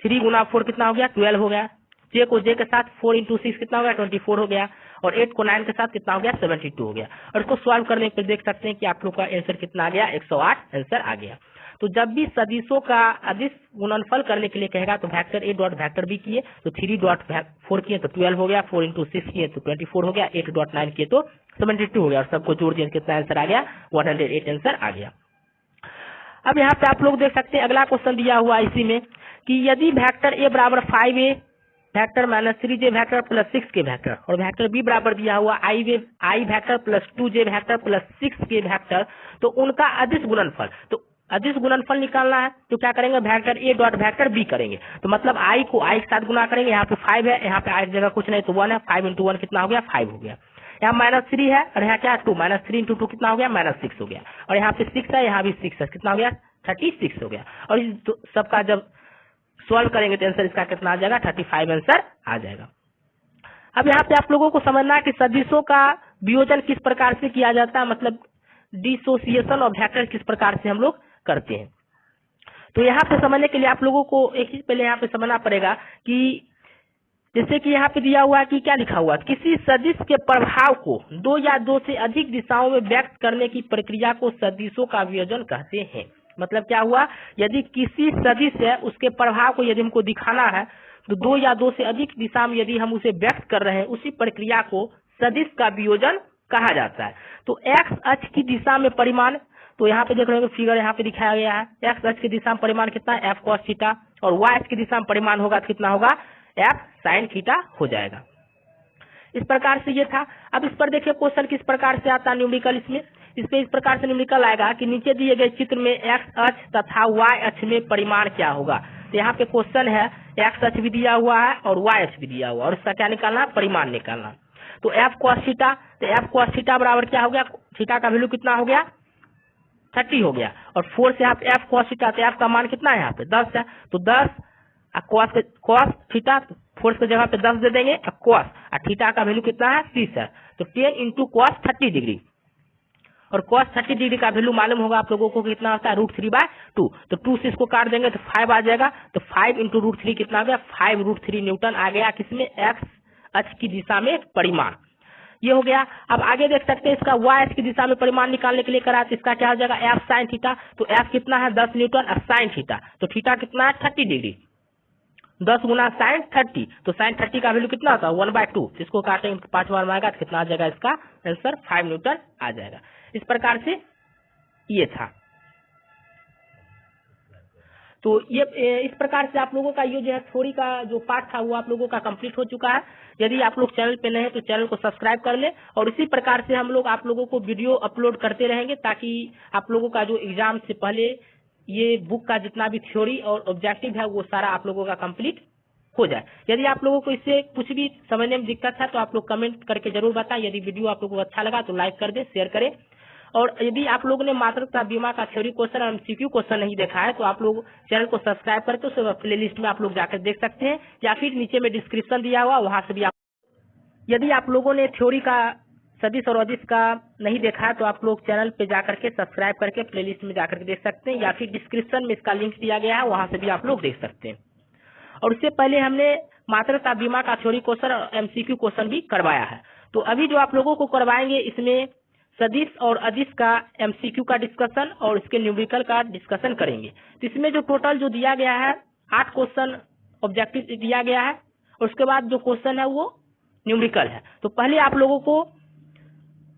Speaker 1: 3 गुना 4 कितना हो गया, 12 हो गया। जे को जे के साथ 4 इंटू 6 कितना हो गया, 24 हो गया। और 8 को 9 के साथ कितना हो गया, 72 हो गया। और इसको सॉल्व करने पर देख सकते हैं कि आप लोग का आंसर कितना आ गया, 108 आंसर आ गया। तो जब भी सदिशों का अदिश गुणनफल करने के लिए कहेगा तो vector A dot vector B किए तो 3 डॉट 4 किए तो 12 हो गया, 4 इंटू 6 किए तो 24 हो गया, 8 डॉट 9 किए तो 72 हो गया। और सबको जोड़ दिए कितना आंसर आ गया, 108 आंसर आ गया। अब यहाँ पे आप लोग देख सकते हैं अगला क्वेश्चन दिया हुआ इसी में कि यदि वेक्टर ए बराबर 5a vector minus 3j vector plus 6 k vector और वेक्टर बी बराबर दिया हुआ i vector plus 2j vector plus 6 k vector तो उनका अदिश गुणनफल, तो अदिश गुणनफल निकालना है तो क्या करेंगे, vector A dot vector B करेंगे। तो मतलब आई को आई के साथ गुना करेंगे, यहाँ पे 5 है, यहाँ पे आई की जगह कुछ नहीं तो 1 है, 5 इंटू 1 कितना हो गया, 5 हो गया। यहाँ -3 है और यहाँ क्या है 2, -3 इंटू 2 कितना हो गया, -6 हो गया। और यहाँ पे 6 है, यहाँ भी 6 है, कितना हो गया, 36 हो गया। और इस सबका जब सॉल्व करेंगे तो आंसर इसका कितना आ जाएगा, 35 आंसर आ जाएगा। अब यहाँ पे आप लोगों को समझना है कि सदिशों का वियोजन किस प्रकार से किया जाता है, मतलब डिसोसिएशन ऑफ वेक्टर किस प्रकार से हम लोग करते हैं। तो यहाँ पे समझने के लिए आप लोगों को एक चीज पहले यहाँ पे समझना पड़ेगा कि जैसे कि यहाँ पे दिया हुआ है कि क्या लिखा हुआ, किसी सदिश के प्रभाव को 2 या 2 से अधिक दिशाओं में व्यक्त करने की प्रक्रिया को सदिशों का वियोजन कहते हैं। मतलब क्या हुआ, यदि किसी सदिश है उसके प्रभाव को यदि हमको दिखाना है तो 2 या 2 से अधिक दिशा में यदि हम उसे व्यक्त कर रहे हैं उसी प्रक्रिया को सदिश का वियोजन कहा जाता है। तो एक्स अक्ष की दिशा में परिमाण, तो यहाँ पे देख रहे हो फिगर यहाँ पे दिखाया गया है, एक्स अक्ष की दिशा में परिमाण कितना है, एफ कॉस थीटा, और वाई अक्ष की दिशा में परिमाण होगा तो कितना होगा, एफ साइन थीटा हो जाएगा। इस प्रकार से ये था। अब इस पर देखिए क्वेश्चन किस प्रकार से आता है न्यूमेरिकल, इस पे इस प्रकार से न्यूमेरिकल आएगा कि नीचे दिए गए चित्र में एक्स अक्ष तथा वाई अक्ष में परिमाण क्या होगा। तो यहाँ पे क्वेश्चन है एक्स अक्ष भी दिया हुआ है और वाई अक्ष भी दिया हुआ है और इसका क्या निकालना, परिमाण निकालना। तो एफ कॉस थीटा, तो एफ कॉस थीटा बराबर क्या हो गया, थीटा का वैल्यू कितना हो गया, 30 हो गया। और 4 से आप एफ कॉस थीटा, तो एफ का मान कितना है यहाँ पे 10 है, तो 10 कॉस थीटा, 4 की जगह पे 10 दे देंगे, कॉस थीटा का वैल्यू कितना है 30 है, तो 10 इंटू कॉस 30 डिग्री। और cos 30 डिग्री का वैल्यू मालूम होगा आप लोगों को कितना होता है √3/2। तो 2 से इसको काट देंगे तो 5 आ जाएगा। तो 5 × √3 कितना आ गया 5√3 न्यूटन आ गया किसमें x अक्ष की दिशा में परिमाण। ये हो गया। अब आगे देख सकते हैं इसका y अक्ष की दिशा में परिमाण निकालने के लिए करा तो इसका क्या हो जाएगा f sin थीटा। तो f कितना है 10 न्यूटन और sin थीटा तो थीटा कितना है 30 डिग्री 10 गुना sin 30। तो sin 30 का वैल्यू कितना होता है 1/2। इसको काटेंगे तो 5 बार आएगा तो कितना आ जाएगा इसका आंसर 5 न्यूटन आ जाएगा। इस प्रकार से ये था। तो ये इस प्रकार से आप लोगों का ये जो है थ्योरी का जो पार्ट था वो आप लोगों का कंप्लीट हो चुका है। यदि आप लोग चैनल पे नए हैं तो चैनल को सब्सक्राइब कर ले और इसी प्रकार से हम लोग आप लोगों को वीडियो अपलोड करते रहेंगे ताकि आप लोगों का जो एग्जाम से पहले ये बुक का जितना भी थ्योरी और ऑब्जेक्टिव है वो सारा आप लोगों का कंप्लीट हो जाए। यदि आप लोगों को इससे कुछ भी समझने में दिक्कत है तो आप लोग कमेंट करके जरूर बताएं। यदि वीडियो आप लोगों को अच्छा लगा तो लाइक कर दे, शेयर करें। और यदि आप लोगों ने मातृत्व बीमा का थ्योरी क्वेश्चन और MCQ क्वेश्चन नहीं देखा है तो आप लोग चैनल को सब्सक्राइब करके उस प्ले लिस्ट में आप लोग जाकर देख सकते हैं या फिर नीचे में डिस्क्रिप्शन दिया हुआ वहां से भी आप यदि आप लोगों ने थ्योरी का सदिश और अदिश का नहीं देखा है तो आप लोग चैनल पे जाकर के सब्सक्राइब करके प्ले लिस्ट में जाकर के देख सकते हैं या फिर डिस्क्रिप्शन में इसका लिंक दिया गया है वहां से भी आप लोग देख सकते हैं। और उससे पहले हमने मातृत्व बीमा का थ्योरी क्वेश्चन और MCQ क्वेश्चन भी करवाया है। तो अभी जो आप लोगों को करवाएंगे इसमें सदिश और अदिश का MCQ का डिस्कशन और इसके न्यूमेरिकल का डिस्कशन करेंगे। तो इसमें जो टोटल जो दिया गया है 8 क्वेश्चन ऑब्जेक्टिव दिया गया है और उसके बाद जो क्वेश्चन है वो न्यूमेरिकल है। तो पहले आप लोगों को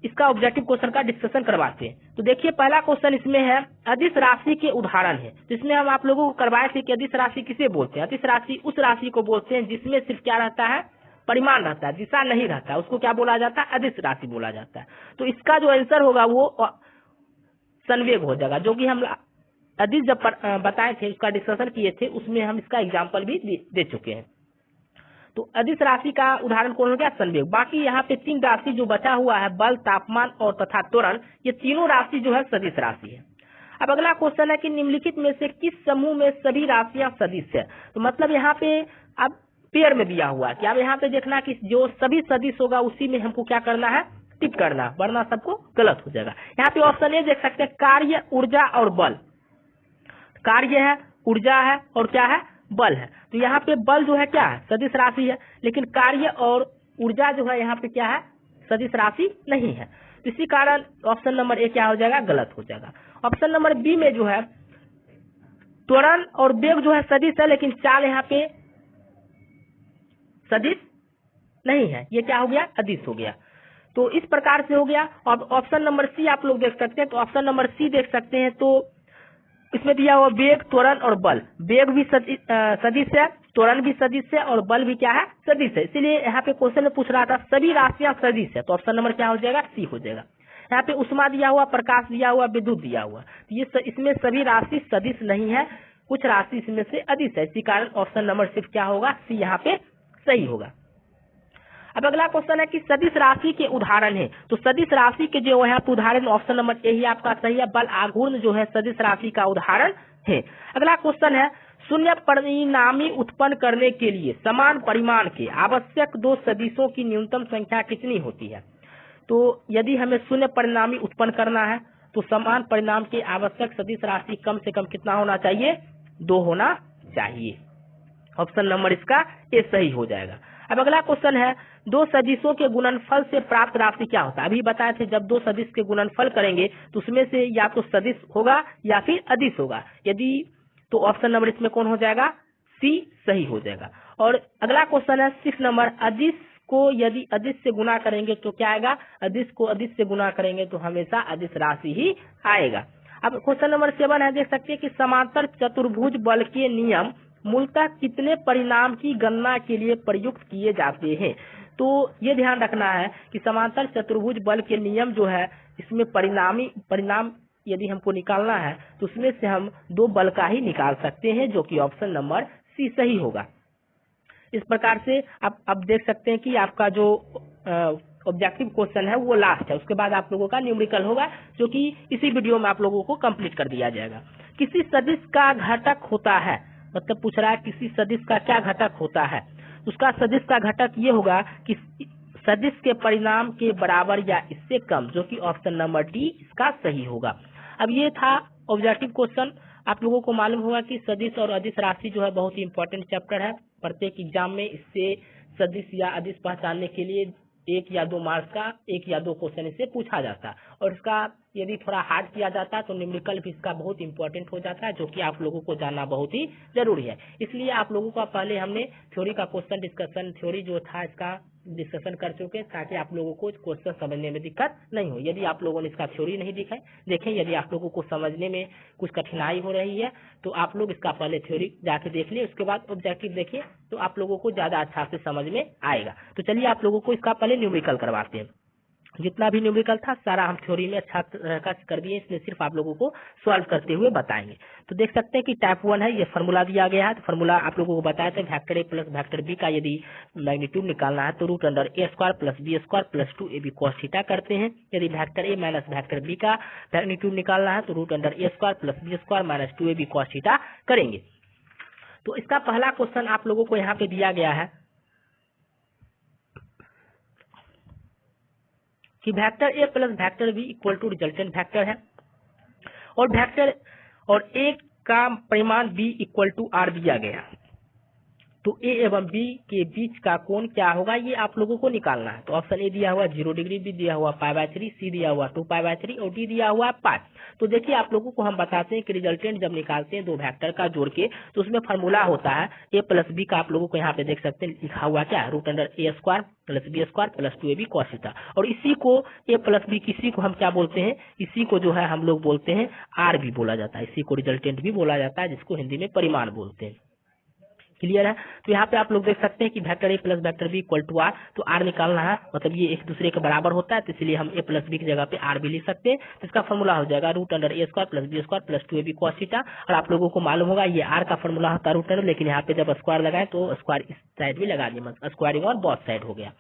Speaker 1: इसका ऑब्जेक्टिव क्वेश्चन का डिस्कशन करवाते हैं। तो देखिए पहला क्वेश्चन इसमें है अदिश राशि के उदाहरण है। तो इसमें हम आप लोगों को करवाए थे कि अदिश राशि किसे बोलते हैं। अदिश राशि उस राशि को बोलते हैं जिसमें सिर्फ क्या रहता है परिमाण रहता है, दिशा नहीं रहता है, उसको क्या बोला जाता है अदिश राशि बोला जाता है। तो इसका जो आंसर होगा वो संवेग हो जाएगा जो कि हम अदिश जब बताए थे उसका डिस्कशन किए थे उसमें हम इसका एग्जाम्पल भी दे चुके हैं। तो अदिश राशि का उदाहरण कौन हो गया संवेग। बाकी यहाँ पे 3 राशि जो बचा हुआ है बल, तापमान और तथा त्वरण, ये तीनों राशि जो है सदिश राशि है। अब अगला क्वेश्चन है कि निम्नलिखित में से किस समूह में सभी राशियां सदिश है। तो मतलब यहाँ पे अब पेयर में दिया हुआ है कि अब यहाँ पे देखना कि जो सभी सदिश होगा उसी में हमको क्या करना है टिक करना, वरना सबको गलत हो जाएगा। यहाँ पे ऑप्शन ए देख सकते हैं कार्य, ऊर्जा और बल। कार्य है, ऊर्जा है और क्या है बल है। तो यहाँ पे बल जो है क्या है सदिश राशि है, लेकिन कार्य और ऊर्जा जो है यहाँ पे क्या है सदिश राशि नहीं है। तो इसी कारण ऑप्शन नंबर ए क्या हो जाएगा गलत हो जाएगा। ऑप्शन नंबर बी में जो है त्वरण और वेग जो है सदिश है लेकिन चाल यहाँ पे सदिश नहीं है, ये क्या हो गया अदिश हो गया। तो इस प्रकार से हो गया। और ऑप्शन नंबर सी आप लोग देख सकते हैं। तो ऑप्शन नंबर सी देख सकते हैं तो इसमें दिया हुआ वेग, त्वरण और बल। वेग भी सदिश है, त्वरण भी सदिश है और बल भी क्या है सदिश है। इसीलिए यहाँ पे क्वेश्चन में पूछ रहा था सभी राशियां सदिश है। तो ऑप्शन नंबर क्या हो जाएगा सी हो जाएगा। यहाँ पे उष्मा दिया हुआ, प्रकाश दिया हुआ, विद्युत दिया हुआ। तो ये इसमें सभी राशि सदिश नहीं है, कुछ राशि इसमें से अदिश है। इसी कारण ऑप्शन नंबर सिर्फ क्या होगा सी यहाँ पे सही होगा। अब अगला क्वेश्चन है कि सदिश राशि के उदाहरण है। तो सदिश राशि के जो है उदाहरण ऑप्शन नंबर ए ही आपका सही है। बल आघूर्ण जो है सदिश राशि का उदाहरण है। अगला क्वेश्चन है शून्य परिणामी उत्पन्न करने के लिए समान परिमाण के आवश्यक 2 सदिशों की न्यूनतम संख्या कितनी होती है। तो यदि हमें शून्य परिणामी उत्पन्न करना है तो समान परिणाम के आवश्यक सदिश राशि कम से कम कितना होना चाहिए 2 होना चाहिए। ऑप्शन नंबर इसका ए सही हो जाएगा। अब अगला क्वेश्चन है 2 सदिशों के गुणनफल से प्राप्त राशि क्या होता है। अभी बताए थे जब 2 सदिश के गुणनफल करेंगे तो उसमें से या तो सदिश होगा या फिर अदिश होगा। यदि तो ऑप्शन नंबर इसमें कौन हो जाएगा सी सही हो जाएगा। और अगला क्वेश्चन है 6 नंबर अदिश को यदि अदिश से गुना करेंगे तो क्या आएगा अदिश को अदिश से गुना करेंगे तो हमेशा अदिश राशि ही आएगा। अब क्वेश्चन नंबर 7 है देख सकते हैं कि समांतर चतुर्भुज बल के नियम मूलतः कितने परिणाम की गणना के लिए प्रयुक्त किए जाते हैं। तो ये ध्यान रखना है कि समांतर चतुर्भुज बल के नियम जो है इसमें परिणाम यदि हमको निकालना है तो उसमें से हम 2 बल का ही निकाल सकते हैं जो कि ऑप्शन नंबर सी सही होगा। इस प्रकार से आप अब देख सकते हैं कि आपका जो ऑब्जेक्टिव क्वेश्चन है वो लास्ट है, उसके बाद आप लोगों का न्यूमेरिकल होगा जो कि इसी वीडियो में आप लोगों को कंप्लीट कर दिया जाएगा। किसी सदिश का घटक होता है, मतलब पूछ रहा है किसी सदिश का क्या घटक होता है। उसका सदिश का घटक ये होगा कि सदिश के परिणाम के बराबर या इससे कम, जो कि ऑप्शन नंबर डी इसका सही होगा। अब ये था ऑब्जेक्टिव क्वेश्चन। आप लोगों को मालूम होगा कि सदिश और अदिश राशि जो है बहुत ही इंपॉर्टेंट चैप्टर है। प्रत्येक एग्जाम में इससे सदिश या अदिश पहचानने के लिए 1 या 2 मार्क्स का 1 या 2 क्वेश्चन इससे पूछा जाता है, और इसका यदि थोड़ा हार्ड किया जाता है तो न्यूमेरिकल भी इसका बहुत इंपॉर्टेंट हो जाता है, जो कि आप लोगों को जानना बहुत ही जरूरी है। इसलिए आप लोगों का पहले हमने थ्योरी का क्वेश्चन डिस्कशन, थ्योरी जो था इसका डिस्कशन कर चुके, ताकि आप लोगों को क्वेश्चन समझने में दिक्कत नहीं हो। यदि आप लोगों ने इसका थ्योरी नहीं देखें, यदि आप लोगों को समझने में कुछ कठिनाई हो रही है तो आप लोग इसका पहले थ्योरी जाके देख लिए, उसके बाद ऑब्जेक्टिव देखिए, तो आप लोगों को ज्यादा अच्छा से समझ में आएगा। तो चलिए आप लोगों को इसका पहले न्यूमेरिकल करवाते हैं। जितना भी न्यूमेरिकल था सारा हम थ्योरी में अच्छा का कर दिए, इसलिए सिर्फ आप लोगों को सॉल्व करते हुए बताएंगे। तो देख सकते हैं कि टाइप 1 है, ये फार्मूला दिया गया है। तो फार्मूला आप लोगों को बताया था, वेक्टर ए प्लस वेक्टर बी का यदि मैग्नीट्यूड निकालना है तो रूट अंडर ए square plus B square plus 2ab cos theta करते हैं। यदि वेक्टर ए माइनस वेक्टर बी का मैग्नीट्यूड निकालना है तो रूट अंडर ए square plus B square minus 2ab cos theta करेंगे। तो इसका पहला क्वेश्चन आप लोगों को यहाँ पे दिया गया है कि vector A plus vector B equal to resultant vector है, और वेक्टर और ए का परिमाण बी इक्वल टू आर दिया गया। तो ए एवं बी के बीच का कोण क्या होगा, ये आप लोगों को निकालना है। तो ऑप्शन ए दिया हुआ 0 डिग्री, बी दिया हुआ π/3, सी दिया हुआ 2π/3 और डी दिया हुआ पाई। तो देखिए आप लोगों को हम बताते हैं कि रिजल्टेंट जब निकालते हैं दो वेक्टर का जोड़ के, तो उसमें फार्मूला होता है ए प्लस बी का। आप लोगों को यहाँ पे देख सकते हैं लिखा हुआ क्या है, रूट अंडर ए square plus B square plus 2ab cos theta. और इसी को ए प्लस बी, किसी को हम क्या बोलते हैं, इसी को जो है हम लोग बोलते हैं आर भी बोला जाता है, इसी को रिजल्टेंट भी बोला जाता है, जिसको हिंदी में परिमाण बोलते हैं। क्लियर है। तो यहाँ पे आप लोग देख सकते हैं कि vector A plus vector B equal to R, तो आर निकालना है, मतलब ये एक दूसरे के बराबर होता है, तो इसलिए हम ए प्लस बी की जगह पे आर भी लिख सकते हैं। तो इसका फॉर्मूला हो जाएगा रूट अंडर ए square plus B square plus 2ab cos theta. और आप लोगों को मालूम होगा ये आर का फॉर्मूला होता है रूट अंडर, लेकिन यहाँ पे जब स्क्वायर लगाए तो स्क्वायर इस साइड भी लगा दिए, मतलब स्क्वायरिंग और बोथ साइड हो गया।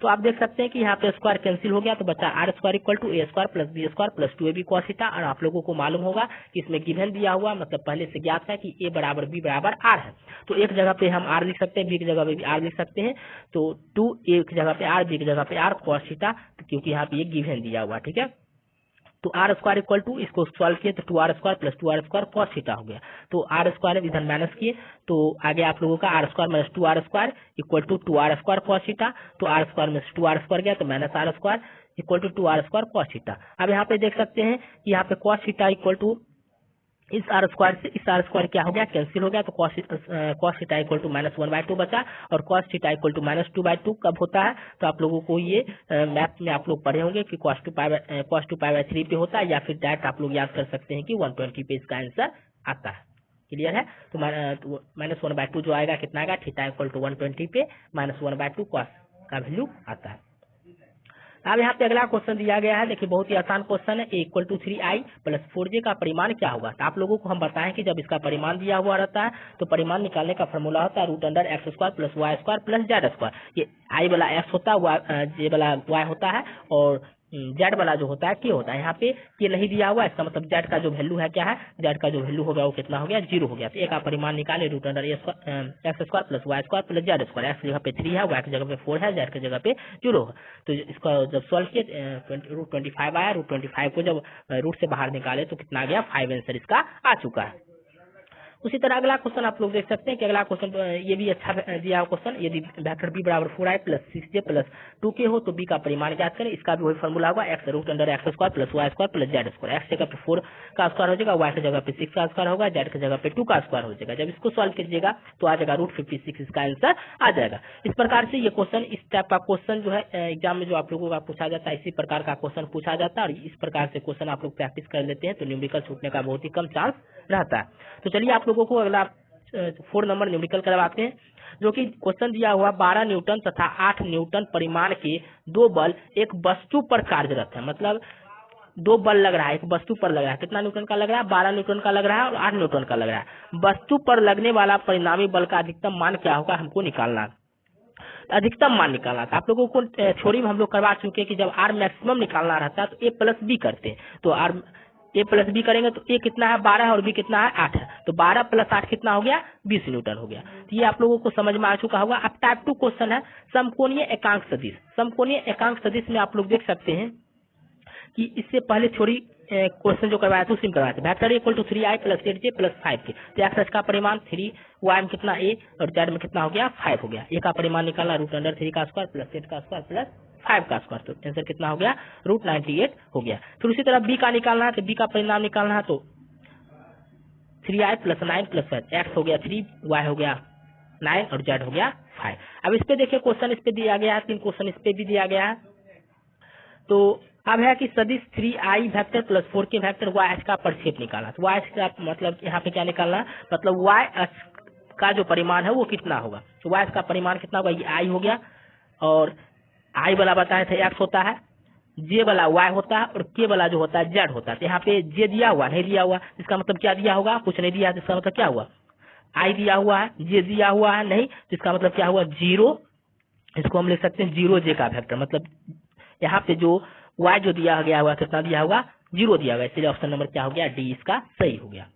Speaker 1: तो आप देख सकते हैं कि यहाँ पे स्क्वायर कैंसिल हो गया, तो बचा R square equal to A square plus B square plus 2ab cos theta. और आप लोगों को मालूम होगा कि इसमें गिवन दिया हुआ, मतलब पहले से ज्ञात है कि ए बराबर बी बराबर आर है। तो एक जगह पे हम आर लिख सकते हैं, बी की जगह पे भी आर लिख सकते हैं। तो 2 ए की जगह पे आर, बी की जगह पे आर कॉस थीटा, क्योंकि यहाँ पे ये गिवन दिया हुआ, ठीक है। तो आर स्क्वायर इक्वल टू, इसको सॉल्व किए तो 2r square plus 2r square cos theta हो गया। तो आर स्क्वायर इधर माइनस किए, तो आगे आप लोगों का R square minus 2r square equal to 2r square cos theta. तो आर स्क्वायर में 2r स्क्वायर गया, तो minus R square equal to 2r square cos theta. अब यहाँ पे देख सकते हैं कि यहाँ पे कॉस थीटा इक्वल टू इस आर स्क्वायर से इस आर स्क्वायर क्या हो गया, कैंसिल हो गया। तो कॉस थीटा इक्वल टू -1/2 बचा, और कॉस थीटा इक्वल टू -2/2 कब होता है, तो आप लोगों को ये मैथ में आप लोग पढ़े होंगे कि cos 2π/3 पे होता है, या फिर डायरेक्ट आप लोग याद कर सकते हैं कि 120 पे इसका आंसर आता है। क्लियर है। तो -1/2 जो आएगा कितना आएगा, थीटा इक्वल टू 120 पे -1/2 कॉस का वैल्यू आता है। अब यहाँ पे अगला क्वेश्चन दिया गया है, देखिए बहुत ही आसान क्वेश्चन है। a = 3i प्लस 4j का परिमाण क्या होगा। तो आप लोगों को हम बताएं कि जब इसका परिमाण दिया हुआ रहता है तो परिमाण निकालने का फॉर्मूला होता है root under X square plus Y square plus Z square. ये i वाला x होता है, j वाला y होता है, और जेड वाला जो होता है के होता है। यहाँ पे के नहीं दिया हुआ, इसका मतलब जेड का जो वैल्यू है क्या है, जेड का जो वैल्यू होगा वो कितना हो गया, 0 हो गया। तो ए का परिमाण निकाले root under X square plus Y square plus Z square. X की जगह पे 3 है, वाई की जगह पे 4 है, जेड की जगह पे 0 है। तो इसका जब सॉल्व किए रूट 25 आया, रूट 25 को जब रूट से बाहर निकाले तो कितना आ गया, 5 आंसर इसका आ चुका है। उसी तरह अगला क्वेश्चन आप लोग देख सकते हैं कि अगला क्वेश्चन ये भी अच्छा दिया हुआ क्वेश्चन, यदि वेक्टर बी बराबर 4i plus 6j plus 2k हो तो बी का परिमाण ज्ञात करें। इसका भी वही फॉर्मूला होगा, X root under X square plus Y square plus Z square. X जगह पे 4 का स्क्वायर हो जाएगा, वाई की जगह पे 6 का स्क्वायर होगा, जेड की जगह पे 2 का स्क्वायर हो जाएगा। जब इसको सॉल्व कीजिएगा तो आ जाएगा रूट 56, इसका आंसर आ जाएगा। इस प्रकार से ये क्वेश्चन, इस टाइप का क्वेश्चन जो है एग्जाम में जो आप लोगों का पूछा जाता है, इसी प्रकार का क्वेश्चन पूछा जाता है। और इस प्रकार से क्वेश्चन आप लोग प्रैक्टिस कर लेते हैं तो न्यूमेरिकल छूटने का बहुत ही कम चांस रहता है। तो चलिए आप लोगों को अगला 4 नंबर न्यूमेरिकल करवाते हैं, जो कि क्वेश्चन दिया हुआ 12 न्यूटन तथा 8 न्यूटन परिमाण के दो बल एक वस्तु पर कार्यरत है। मतलब दो बल लग रहा है, एक वस्तु पर लग रहा है। कितना न्यूटन का लग रहा है, 12 न्यूटन का लग रहा है और 8 न्यूटन का लग रहा है। वस्तु पर लगने वाला परिणामी बल का अधिकतम मान क्या होगा, हमको निकालना, अधिकतम मान निकालना था। आप लोगों को थ्योरी में हम लोग करवा चुके हैं कि जब आर मैक्सिमम निकालना रहता है तो ए प्लस बी करते हैं। तो आर ए प्लस बी करेंगे तो ए कितना है 12 और बी कितना है 8 है, तो 12 प्लस 8 कितना हो गया 20 न्यूटन हो गया। तो ये आप लोगों को समझ में आ चुका होगा। अब टाइप 2 क्वेश्चन है समकोणीय एकांक सदिश। समकोणीय एकांक सदिश में आप लोग देख सकते हैं कि इससे पहले थोड़ी क्वेश्चन जो करवाया था उसी में करवाया था। Vector equal to 3i plus 8j plus 5k, तो एक्स का परिमाण 3, वाई में कितना a और जेड में कितना हो गया 5 हो गया। ए का परिमाण निकालना √3 का स्क्वायर प्लस 8 का स्क्वायर प्लस 5 का स्क्वायर, तो आंसर कितना हो गया √98 हो गया। फिर उसी तरह बी का निकालना है, तो बी का परिणाम निकालना है तो 3i प्लस 9 प्लस 5, एक्स हो गया 3, वाई हो गया 9 और जेड हो गया 5। अब इस पे देखिए क्वेश्चन इस पे दिया गया है, 3 क्वेश्चन इस पे भी दिया गया है। तो अब है कि सदिश 3i vector plus 4k vector y अक्ष का प्रक्षेप निकालना। तो y अक्ष का मतलब यहाँ पे क्या निकालना, मतलब y अक्ष का जो परिमाण है वो कितना होगा। तो y अक्ष का परिमाण कितना होगा, ये i हो गया, और i वाला बताया था x होता है, j वाला y होता है, और k वाला जो होता है z होता है। तो यहाँ पे j दिया हुआ नहीं दिया हुआ, इसका मतलब क्या दिया होगा, कुछ नहीं दिया, इसका मतलब क्या हुआ, i दिया हुआ है, j दिया हुआ है नहीं, तो इसका मतलब क्या हुआ 0। इसको हम लिख सकते हैं 0j का वेक्टर, मतलब यहाँ पे जो y जो दिया गया हुआ कितना दिया होगा 0 दिया हुआ, इसलिए ऑप्शन नंबर क्या हो गया डी इसका सही हो गया।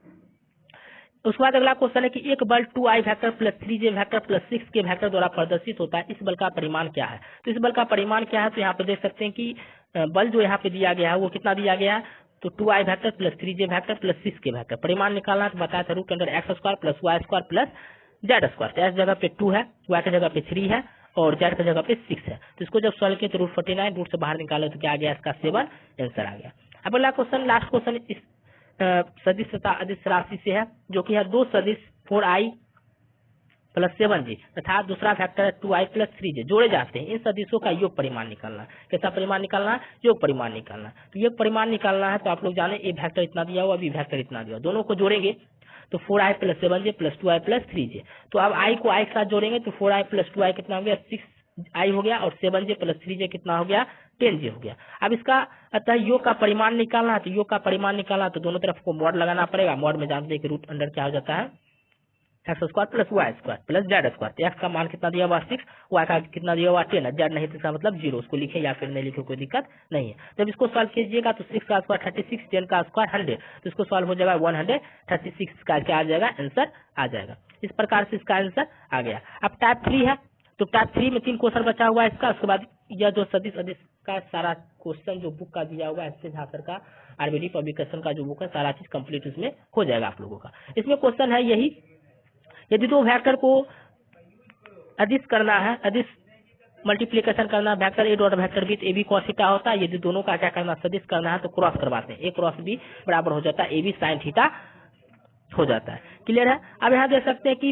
Speaker 1: उसके बाद अगला क्वेश्चन है कि एक बल 2i vector plus 3j vector plus 6k vector द्वारा प्रदर्शित होता है, इस बल का परिमाण क्या है। तो इस बल का परिमाण क्या है, तो यहाँ पे देख सकते हैं कि बल जो यहाँ पे दिया गया है वो कितना दिया गया है, तो 2i vector plus 3j vector plus 6k vector. परिमाण निकालना तो बताया था √x² plus y² plus z²। तो इस जगह पे 2 है, y की जगह पे 3 है और जेड की जगह पे 6 है। तो इसको जब सॉल्व किया तो √49 रूट से बाहर निकाले तो क्या आ गया इसका 7 आंसर आ गया। अब अगला क्वेश्चन लास्ट क्वेश्चन इस सदिश तथा अदिश राशि से है, जो कि है दो सदिश 4i प्लस 7j तथा दूसरा फैक्टर 2i प्लस 3j जोड़े जाते हैं। इन सदिशों का योग परिमाण निकालना है। कैसा परिमाण निकालना है, योग परिमाण निकालना है। तो योग परिमाण निकालना है तो आप लोग जाने ए वेक्टर इतना दिया हुआ, बी वेक्टर इतना दिया हुआ, दोनों को जोड़ेंगे तो 4i plus 7j plus 2i plus 3j। तो अब i को i के साथ जोड़ेंगे तो 4i प्लस 2i कितना हो गया 6i हो गया, और 7j प्लस 3j कितना हो गया 10j हो गया। अब इसका अतः योग का परिमाण निकालना है, तो योग का परिमाण निकालना तो दोनों तरफ को मॉड लगाना पड़ेगा। मॉड में जानते हैं कि रूट अंडर क्या हो जाता है x² plus y² plus z²। तो x का मान कितना दिया हुआ 6, y का कितना दिया हुआ 10, z नहीं तो इसका मतलब 0। उसको लिखे या फिर नहीं लिखे कोई दिक्कत नहीं है। जब इसको सॉल्व कीजिएगा तो 6 का स्क्वायर 36, 10 का स्क्वायर 100, तो इसको सॉल्व हो जाएगा 136 का क्या आ जाएगा आंसर आ जाएगा। इस प्रकार से इसका आंसर आ गया। अब टाइप 3 है, तो टाइप 3 में 3 क्वेश्चन बचा हुआ है इसका। उसके बाद यह जो सदिश अदिश का सारा क्वेश्चन जो बुक का दिया हुआ है एस झाकर का आरबीडी पब्लिकेशन का जो बुक है सारा चीज कंप्लीट उसमें हो जाएगा आप लोगों का। इसमें क्वेश्चन है यही, यदि दो वेक्टर को अदिश करना है, अदिश मल्टीप्लिकेशन करना है, vector A dot vector B A B cos theta होता है। यदि दोनों का क्या करना सदिश करना है तो क्रॉस करवाते हैं, ए क्रॉस बी बराबर हो जाता है ए बी साइन थीटा हो जाता है। क्लियर है। अब यहाँ देख सकते हैं कि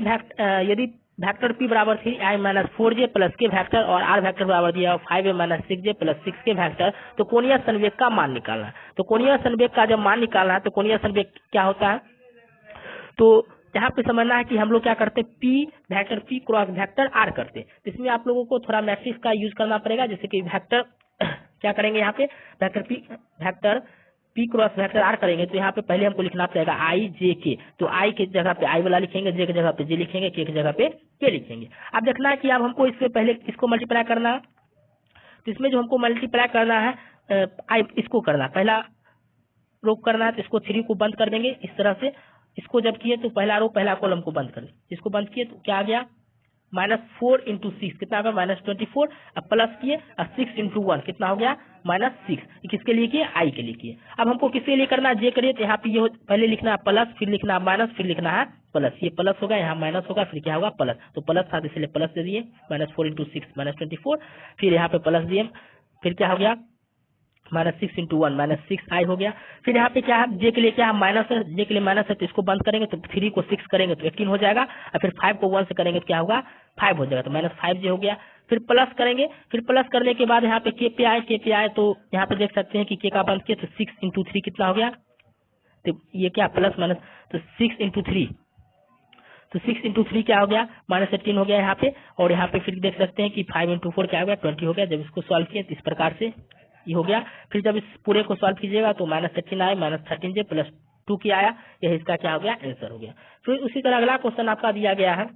Speaker 1: यदि वेक्टर पी बराबर 3i माइनस 4j प्लस के वेक्टर और आर वेक्टर बराबर दिया 5a minus 6j plus 6k vector, तो कोणीय संवेग का मान निकालना है। तो कोणीय संवेग का जब मान निकालना है तो कोणीय संवेग क्या होता है, तो यहाँ पे समझना है कि हम लोग क्या करते हैं P vector P cross vector R करते हैं। इसमें आप लोगों को थोड़ा मैट्रिक्स का यूज करना पड़ेगा, जैसे कि वेक्टर क्या करेंगे यहाँ पे vector P cross vector R करेंगे तो यहाँ पे पहले हमको लिखना पड़ेगा आई जे के। तो आई की जगह पे आई वाला लिखेंगे, जे की जगह पे जे लिखेंगे, के की जगह पे के लिखेंगे। अब देखना है कि अब हमको इससे पहले इसको मल्टीप्लाई करना है, तो इसमें जो हमको मल्टीप्लाई करना है आई इसको करना पहला रो करना है, तो इसको 3 को बंद कर देंगे इस तरह से। इसको जब किए तो पहला रो पहला कॉलम को बंद कर दें, इसको बंद किए तो क्या आ गया -4 × 6 कितना होगा -24। अब प्लस किए 6 × 1 कितना हो गया -6। किसके लिए किए आई के लिए किए। अब हमको किसके लिए करना है जे करिए, तो यहाँ पे ये पहले लिखना है प्लस, फिर लिखना है माइनस, फिर लिखना है प्लस। ये प्लस होगा यहाँ माइनस होगा, फिर क्या होगा प्लस। तो प्लस था इसलिए प्लस दे दिए -4 × 6 -24, फिर यहाँ पे प्लस दिए, फिर क्या हो गया -6 × 1 -6i हो गया। फिर यहाँ पे क्या है जे के लिए क्या है माइनस है, जे के लिए माइनस है तो इसको बंद करेंगे तो 3 को 6 करेंगे तो 18 हो जाएगा, और फिर 5 को 1 से करेंगे तो क्या होगा 5 हो जाएगा, तो -5j हो गया। फिर प्लस करेंगे, फिर प्लस करने के बाद यहाँ पे के पे आए तो यहाँ पे देख सकते हैं कि के का बंद किया तो 6 × 3 कितना हो गया, तो ये क्या प्लस माइनस, तो 6 × 3, तो 6 × 3 क्या हो गया -18 हो गया यहाँ पे। और यहाँ पे फिर देख सकते हैं कि 5 × 4 क्या हो गया 20 हो गया। जब इसको सॉल्व किया तो इस प्रकार से ये हो गया। फिर जब इस पूरे को सॉल्व कीजिएगा तो -18 आया -13j प्लस 2 की आया, यह इसका क्या हो गया आंसर हो गया। फिर उसी तरह अगला क्वेश्चन आपका दिया गया है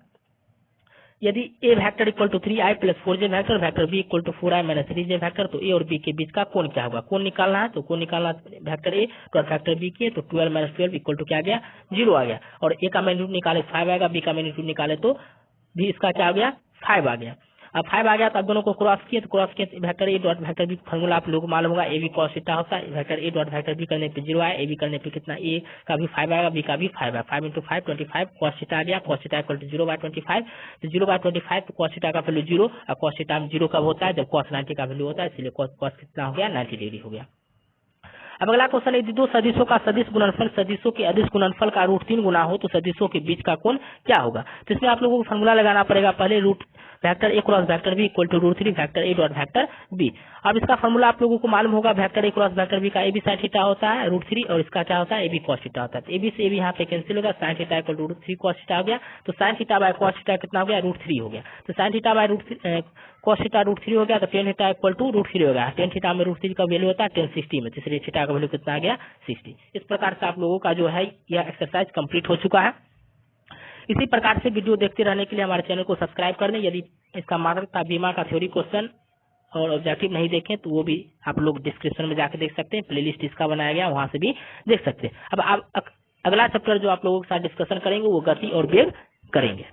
Speaker 1: यदि a vector equal to 3i plus 4j vector, vector B equal to 4i minus 3j vector, तो ए और बी के बीच का कोण क्या होगा, कोण निकालना है। तो कोण निकालना vector A dot vector B की, तो 12 माइनस 12 इक्वल टू क्या आ गया, 0 आ गया। और ए का मैग्नीट्यूड निकाले 5 आएगा, बी का मैग्नीट्यूड निकाले तो भी इसका क्या आ गया, 5 आ गया। अब 5 आ गया तो अब दोनों को क्रॉस किए, तो क्रॉस किए vector A dot vector B formula आप लोगों को मालूम होगा, ए बी कॉस थीटा होता है। Vector A dot vector B करने पे 0 आया, ए बी करने पे कितना, ए का भी 5 आएगा, बी का भी 5 है, 5 इंटू 5 25 कॉस थीटा आ गया, कॉस थीटा इक्वल टू 0/25, तो 0/25 तो कॉस थीटा का वैल्यू 0, और कॉस थीटा में 0 कब होता है, जब कॉस 90 का वैल्यू होता है, इसलिए कॉस कितना हो गया, 90 डिग्री हो गया। अब अगला क्वेश्चन, यदि दो सदिशों का सदिश गुणनफल सदिशों के अदिश गुणनफल का √3 गुना हो तो सदिशों के बीच का कोण क्या होगा। तो इसमें आप लोगों को फॉर्मूला लगाना पड़ेगा, पहले root vector A cross vector B equal to √3 vector A dot vector B. अब इसका फॉर्मूला आप लोगों को मालूम होगा, वेक्टर ए क्रॉस वेक्टर बी का ए बी साइन थीटा होता है √3, और इसका क्या होता है, ए बी कॉस थीटा होता है। तो ए बी से ए बी यहाँ पे कैंसिल होगा, sine theta equal to √3 cos theta हो गया, तो sine theta by cos theta कितना हो गया, √3 हो गया। तो sine theta by cos theta √3 हो गया, तो टेन थीटा इक्वल टू √3 हो गया। टेन थीटा में √3 का वैल्यू होता है 1060 में, इसलिए थीटा का वैल्यू कितना आ गया, 60। इस प्रकार से आप लोगों का जो है यह एक्सरसाइज कंप्लीट हो चुका है। इसी प्रकार से वीडियो देखते रहने के लिए हमारे चैनल को सब्सक्राइब कर दें। यदि इसका मात्रक बीमा का थ्योरी क्वेश्चन और ऑब्जेक्टिव नहीं देखें तो वो भी आप लोग डिस्क्रिप्शन में जाकर देख सकते हैं, प्लेलिस्ट इसका बनाया गया, वहां से भी देख सकते हैं। अब आप अगला चैप्टर जो आप लोगों के साथ डिस्कशन करेंगे वो गति और वेग करेंगे।